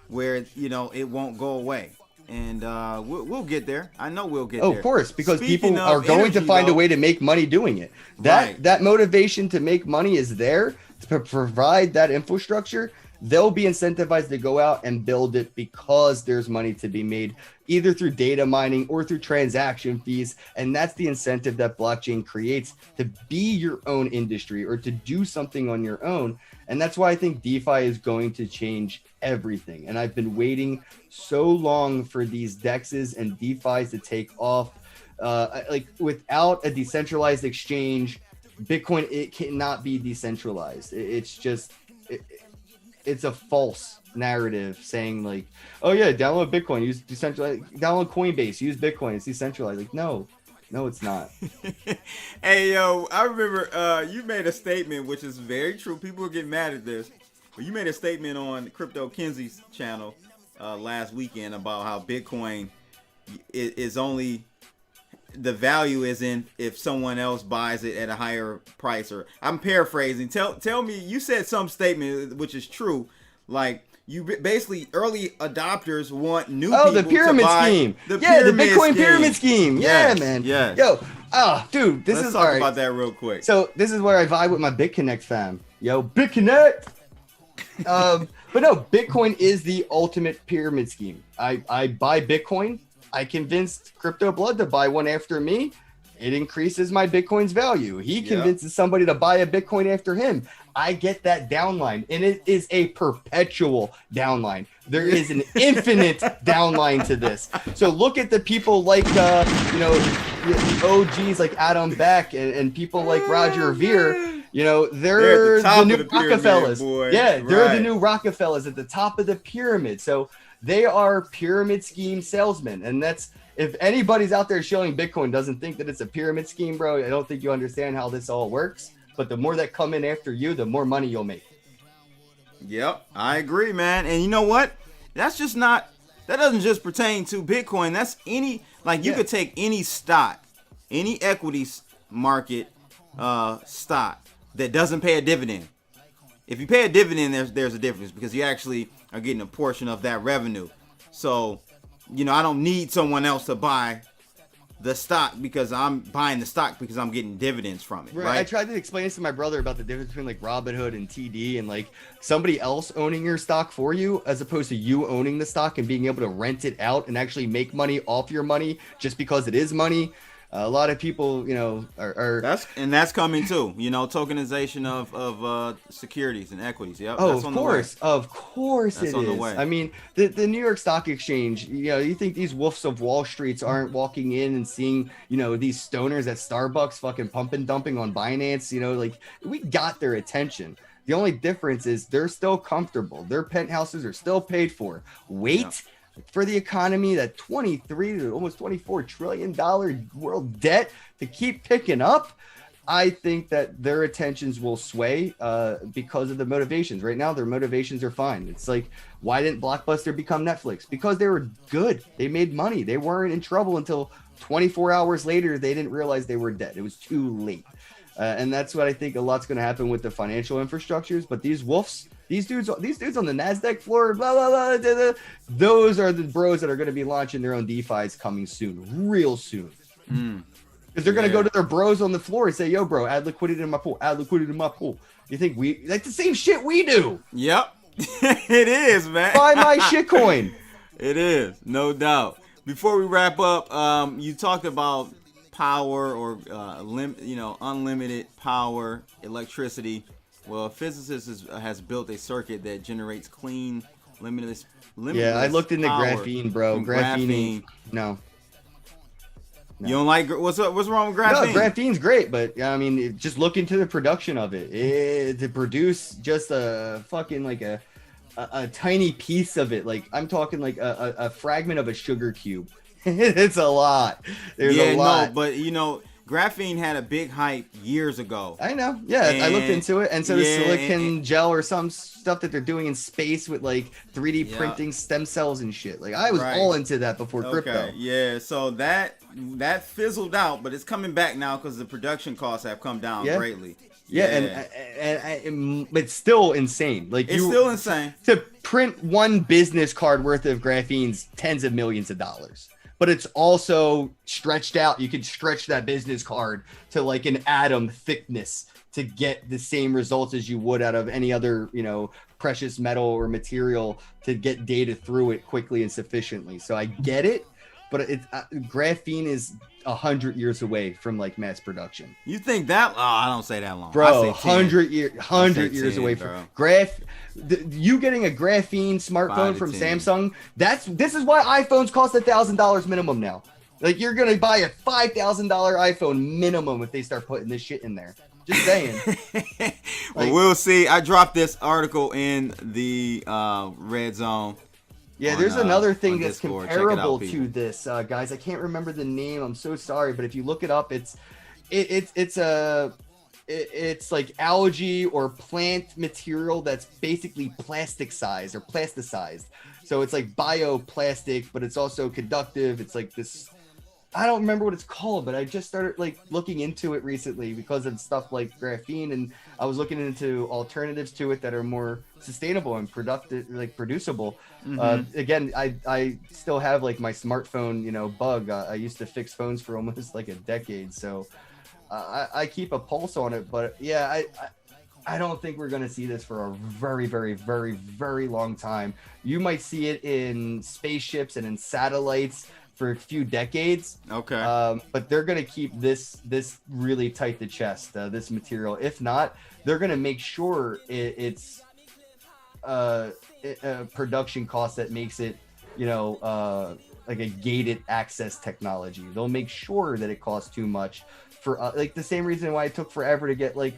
where, you know, it won't go away. And we'll get there. I know we'll get there. Of course, because people are going to find a way to make money doing it. That motivation to make money is there to provide that infrastructure. They'll be incentivized to go out and build it because there's money to be made, either through data mining or through transaction fees. And that's the incentive that blockchain creates to be your own industry or to do something on your own. And that's why I think DeFi is going to change everything. And I've been waiting so long for these DEXs and DeFis to take off. Like without a decentralized exchange, Bitcoin, it cannot be decentralized. It's just, it's a false narrative saying like, oh yeah, download Bitcoin, use decentralized, download Coinbase, use Bitcoin, it's decentralized. Like, no, it's not. Hey, yo, I remember you made a statement, which is very true. People will get mad at this, but you made a statement on Crypto Kenzie's channel last weekend about how Bitcoin is only, the value is in if someone else buys it at a higher price. Or I'm paraphrasing. Tell me, you said some statement which is true, like you basically early adopters want new people the pyramid to buy scheme. The Bitcoin pyramid scheme. Yes, yeah, man. Yes. Yo, dude, Let's talk about that real quick. So this is where I vibe with my BitConnect fam. Yo, BitConnect. But no, Bitcoin is the ultimate pyramid scheme. I buy Bitcoin. I convinced Crypto Blood to buy one after me. It increases my Bitcoin's value. He convinces somebody to buy a Bitcoin after him. I get that downline, and it is a perpetual downline. There is an infinite downline to this. So look at the people like, the OGs like Adam Beck and people like Roger Ver. You know, They're they're at the top the new of the pyramid, Rockefellers. boy. Yeah, they're Right. the new Rockefellers at the top of the pyramid. So they are pyramid scheme salesmen. And that's, if anybody's out there showing Bitcoin doesn't think that it's a pyramid scheme, bro, I don't think you understand how this all works. But the more that come in after you, the more money you'll make. Yep, I agree, man. And you know what? That's just not, that doesn't just pertain to Bitcoin. That's any, like you could take any stock, any equities market stock that doesn't pay a dividend. If you pay a dividend, there's a difference because you actually are getting a portion of that revenue. So, you know, I don't need someone else to buy the stock because I'm buying the stock because I'm getting dividends from it. Right. I tried to explain this to my brother about the difference between like Robinhood and TD and like somebody else owning your stock for you as opposed to you owning the stock and being able to rent it out and actually make money off your money just because it is money. A lot of people, you know, are that's coming too. You know, tokenization of securities and equities. Yep. Oh, that's of course, that's it on is. the way. I mean, the New York Stock Exchange. You know, you think these wolves of Wall Streets aren't walking in and seeing, you know, these stoners at Starbucks fucking pumping dumping on Binance? You know, like we got their attention. The only difference is they're still comfortable. Their penthouses are still paid for. Wait. For the economy, that 23 to almost $24 trillion world debt to keep picking up, I think that their attentions will sway because of the motivations. Right now, their motivations are fine. It's like, why didn't Blockbuster become Netflix? Because they were good. They made money. They weren't in trouble until 24 hours later. They didn't realize they were dead. It was too late. And that's what I think a lot's going to happen with the financial infrastructures. But these wolves, these dudes on the NASDAQ floor, blah, blah, blah, blah, blah, those are the bros that are going to be launching their own DeFis coming soon, real soon. Because they're going to go to their bros on the floor and say, yo, bro, add liquidity in my pool, add liquidity in my pool. You think like the same shit we do. Yep. It is, man. Buy my shitcoin. It is, no doubt. Before we wrap up, you talked about power or unlimited power, electricity. Well, a physicist has built a circuit that generates clean, limitless Yeah, I looked into power graphene, bro. from Graphene. No. You don't like what's wrong with graphene? No, graphene's great, but I mean, just look into the production of it. To produce just a fucking like a tiny piece of it, like I'm talking like a fragment of a sugar cube. It's a lot. There's a lot. No, but you know, graphene had a big hype years ago. I know. Yeah, I looked into it, and so does silicon gel or some stuff that they're doing in space with like 3D printing stem cells and shit. Like I was all into that before crypto. Yeah, so that fizzled out, but it's coming back now because the production costs have come down greatly. Yeah, and it's still insane. Like it's still insane to print one business card worth of graphene's tens of millions of dollars. But it's also stretched out. You could stretch that business card to like an atom thickness to get the same results as you would out of any other, you know, precious metal or material to get data through it quickly and sufficiently. So I get it, but it's graphene is 100 years away from like mass production. You think that? Oh, I don't say that long, bro. 100 years away from you getting a graphene smartphone from Samsung. This is why iPhones cost $1,000 minimum now. Like you're gonna buy a $5,000 iPhone minimum if they start putting this shit in there. Just saying. Well, we'll see. I dropped this article in the Red Zone. Yeah, there's another thing that's comparable to this, guys. I can't remember the name. I'm so sorry, but if you look it up, it's like algae or plant material that's basically plastic sized or plasticized. So it's like bioplastic, but it's also conductive. It's like this. I don't remember what it's called, but I just started like looking into it recently because of stuff like graphene, and I was looking into alternatives to it that are more sustainable and productive, like producible. Again, I still have like my smartphone, you know, bug. I used to fix phones for almost like a decade, so I keep a pulse on it. But yeah, I don't think we're going to see this for a very, very, very, very long time. You might see it in spaceships and in satellites for a few decades. Okay. But they're going to keep this really tight to chest, this material. If not, they're going to make sure it's a production cost that makes it, you know, like a gated access technology. They'll make sure that it costs too much for like the same reason why it took forever to get like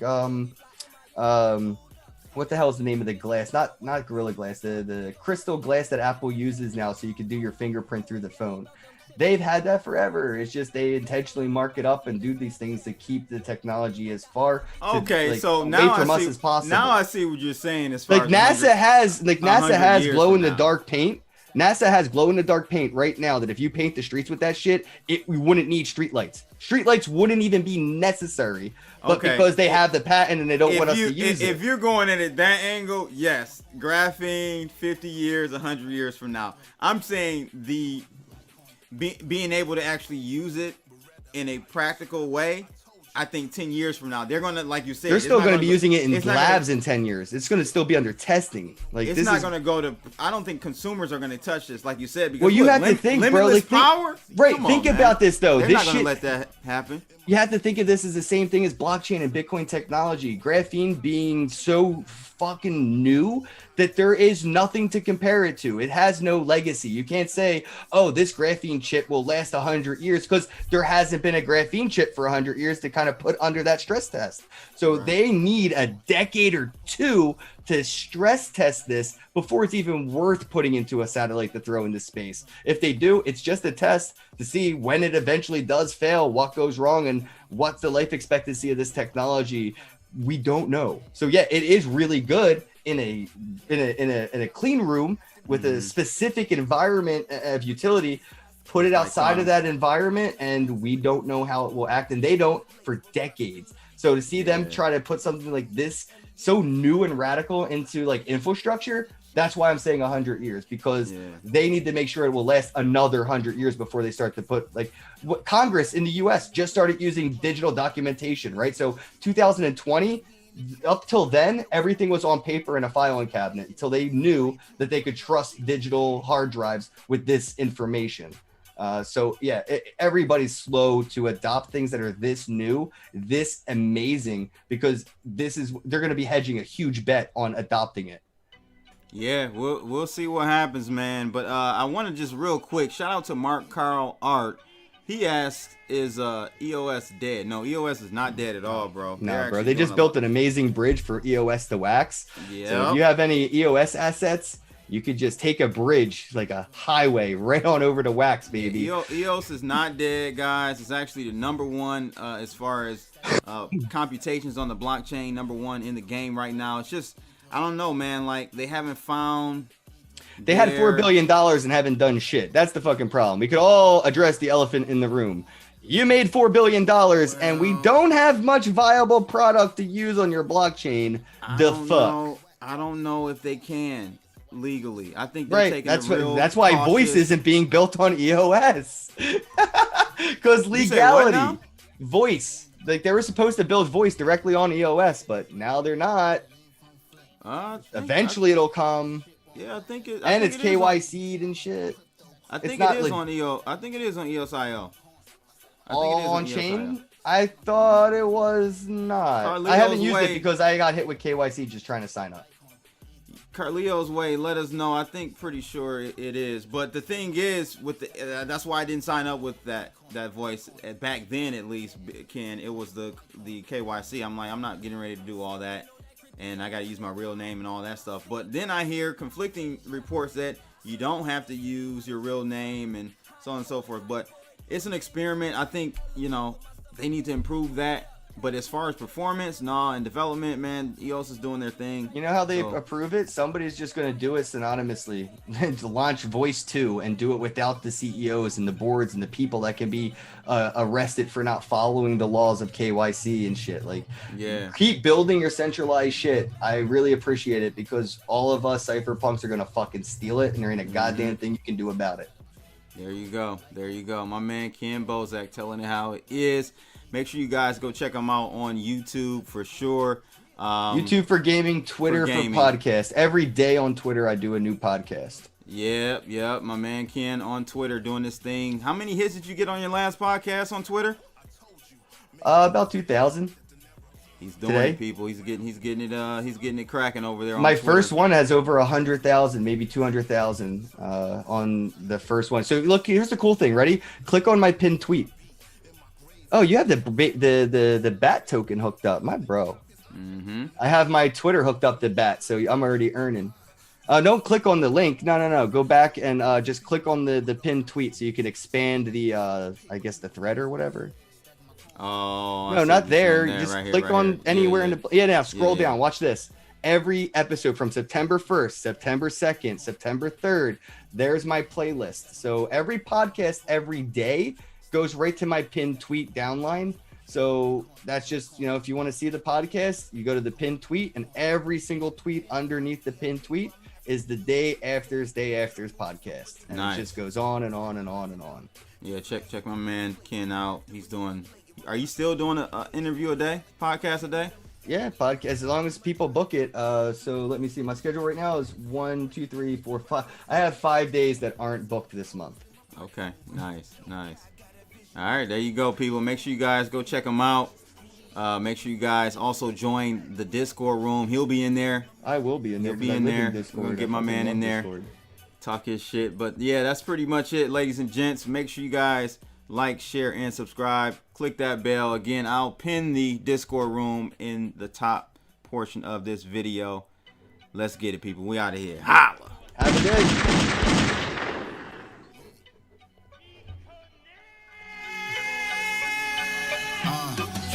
what the hell is the name of the glass? Not Gorilla Glass, the crystal glass that Apple uses now, so you can do your fingerprint through the phone. They've had that forever. It's just they intentionally mark it up and do these things to keep the technology as far so away now from I us see, as possible. Now I see what you're saying. As far like as NASA has glow in the now. dark paint. NASA has glow in the dark paint right now that if you paint the streets with that shit, we wouldn't need street lights. Street lights wouldn't even be necessary, but because they have the patent and they don't want us to use it. If you're going at it that angle, yes, graphene 50 years, 100 years from now. I'm saying being able to actually use it in a practical way, I think 10 years from now, they're going to, like you said, they're still going to be using it in labs in 10 years. It's going to still be under testing. Like it's not going to go to, I don't think consumers are going to touch this, like you said. Because you have to think, bro. Limitless power? Right, think about this, though. They're not going to let that happen. You have to think of this as the same thing as blockchain and Bitcoin technology. Graphene being so fucking new that there is nothing to compare it to. It has no legacy. You can't say, oh, this graphene chip will last 100 years because there hasn't been a graphene chip for 100 years to kind of put under that stress test. So they need a decade or two to stress test this before it's even worth putting into a satellite to throw into space. If they do, it's just a test to see when it eventually does fail, what goes wrong, and what's the life expectancy of this technology. We don't know. So yeah, it is really good in a clean room with a specific environment of utility. Put it outside of that environment, and we don't know how it will act, and they don't for decades. So to see them try to put something like this so new and radical into like infrastructure, that's why I'm saying 100 years, because they need to make sure it will last another 100 years before they start to put like what Congress in the US just started using digital documentation, right? So 2020, up till then, everything was on paper in a filing cabinet until they knew that they could trust digital hard drives with this information. So yeah, everybody's slow to adopt things that are this new, this amazing, because they're going to be hedging a huge bet on adopting it. Yeah, we'll see what happens, man. But I want to just real quick shout out to Mark Carl Art. He asked, "Is EOS dead?" No, EOS is not dead at all, bro. No, bro. They just built an amazing bridge for EOS to wax. Yeah. So if you have any EOS assets, you could just take a bridge, like a highway, right on over to wax, baby. EOS is not dead, guys. It's actually the number one as far as computations on the blockchain, number one in the game right now. It's just, I don't know, man. Like, they haven't found. They had $4 billion and haven't done shit. That's the fucking problem. We could all address the elephant in the room. You made $4 billion and we don't have much viable product to use on your blockchain. I don't know if they can legally. I think they're taking that's why Voice isn't being built on EOS. Because legality. Voice. Like, they were supposed to build Voice directly on EOS, but now they're not. Eventually it'll come. Yeah, I think it. And it's KYC'd and shit. I think it is on EOS. I think it is on EOS.io. All on chain? I thought it was not. I haven't used it because I got hit with KYC just trying to sign up. Carleo's Way, let us know. I think pretty sure it is. But the thing is, with that's why I didn't sign up with that Voice back then. At least, Ken, it was the KYC. I'm like, I'm not getting ready to do all that, and I got to use my real name and all that stuff. But then I hear conflicting reports that you don't have to use your real name and so on and so forth. But it's an experiment. I think, they need to improve that. But as far as performance, and development, man, EOS is doing their thing. You know how they approve it? Somebody's just going to do it synonymously and launch Voice 2 and do it without the CEOs and the boards and the people that can be arrested for not following the laws of KYC and shit. Like, keep building your centralized shit. I really appreciate it because all of us cypherpunks are going to fucking steal it and there ain't a goddamn thing you can do about it. There you go. There you go. My man Kenn Bosak telling it how it is. Make sure you guys go check them out on YouTube for sure. YouTube for gaming, Twitter for podcast. Every day on Twitter, I do a new podcast. Yep. My man Kenn on Twitter doing this thing. How many hits did you get on your last podcast on Twitter? About 2,000. He's doing it, people. He's getting it cracking over there. My first one has over 100,000, maybe 200,000 on the first one. So look, here's the cool thing. Ready? Click on my pinned tweet. Oh, you have the bat token hooked up, my bro. I have my Twitter hooked up to Bat, so I'm already earning. Don't click on the link. No. Go back and just click on the pinned tweet so you can expand the, I guess, the thread or whatever. Oh, no, not there. You just right here, click right on here. anywhere in the. Yeah, now scroll Yeah. down. Watch this. Every episode from September 1st, September 2nd, September 3rd, there's my playlist. So every podcast every day goes right to my pinned tweet downline. So that's just, if you want to see the podcast, you go to the pinned tweet, and every single tweet underneath the pinned tweet is the day after's podcast. And Nice. it just goes on and on and on and on. Yeah, check my man Kenn out. He's doing. Are you still doing an interview a day, podcast a day? Yeah, podcast, as long as people book it. So let me see. My schedule right now is 1, 2, 3, 4, 5. I have 5 days that aren't booked this month. Okay, nice. All right, there you go, people. Make sure you guys go check him out. Make sure you guys also join the Discord room. He'll be in there. I will be in there. He'll be in there. We're Discord. gonna get my man in there. Discord. Talk his shit. But yeah, that's pretty much it, ladies and gents. Make sure you guys like, share, and subscribe. Click that bell. Again, I'll pin the Discord room in the top portion of this video. Let's get it, people. We out of here. Holla. Have a day.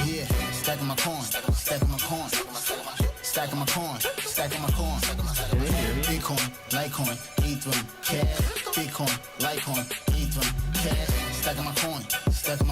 Yeah, stacking my coin, stacking my coin, stacking my coin, stacking my coin. Bitcoin, Litecoin, Ethereum, cash. Bitcoin, Litecoin, Ethereum, cash. Stacking my coin.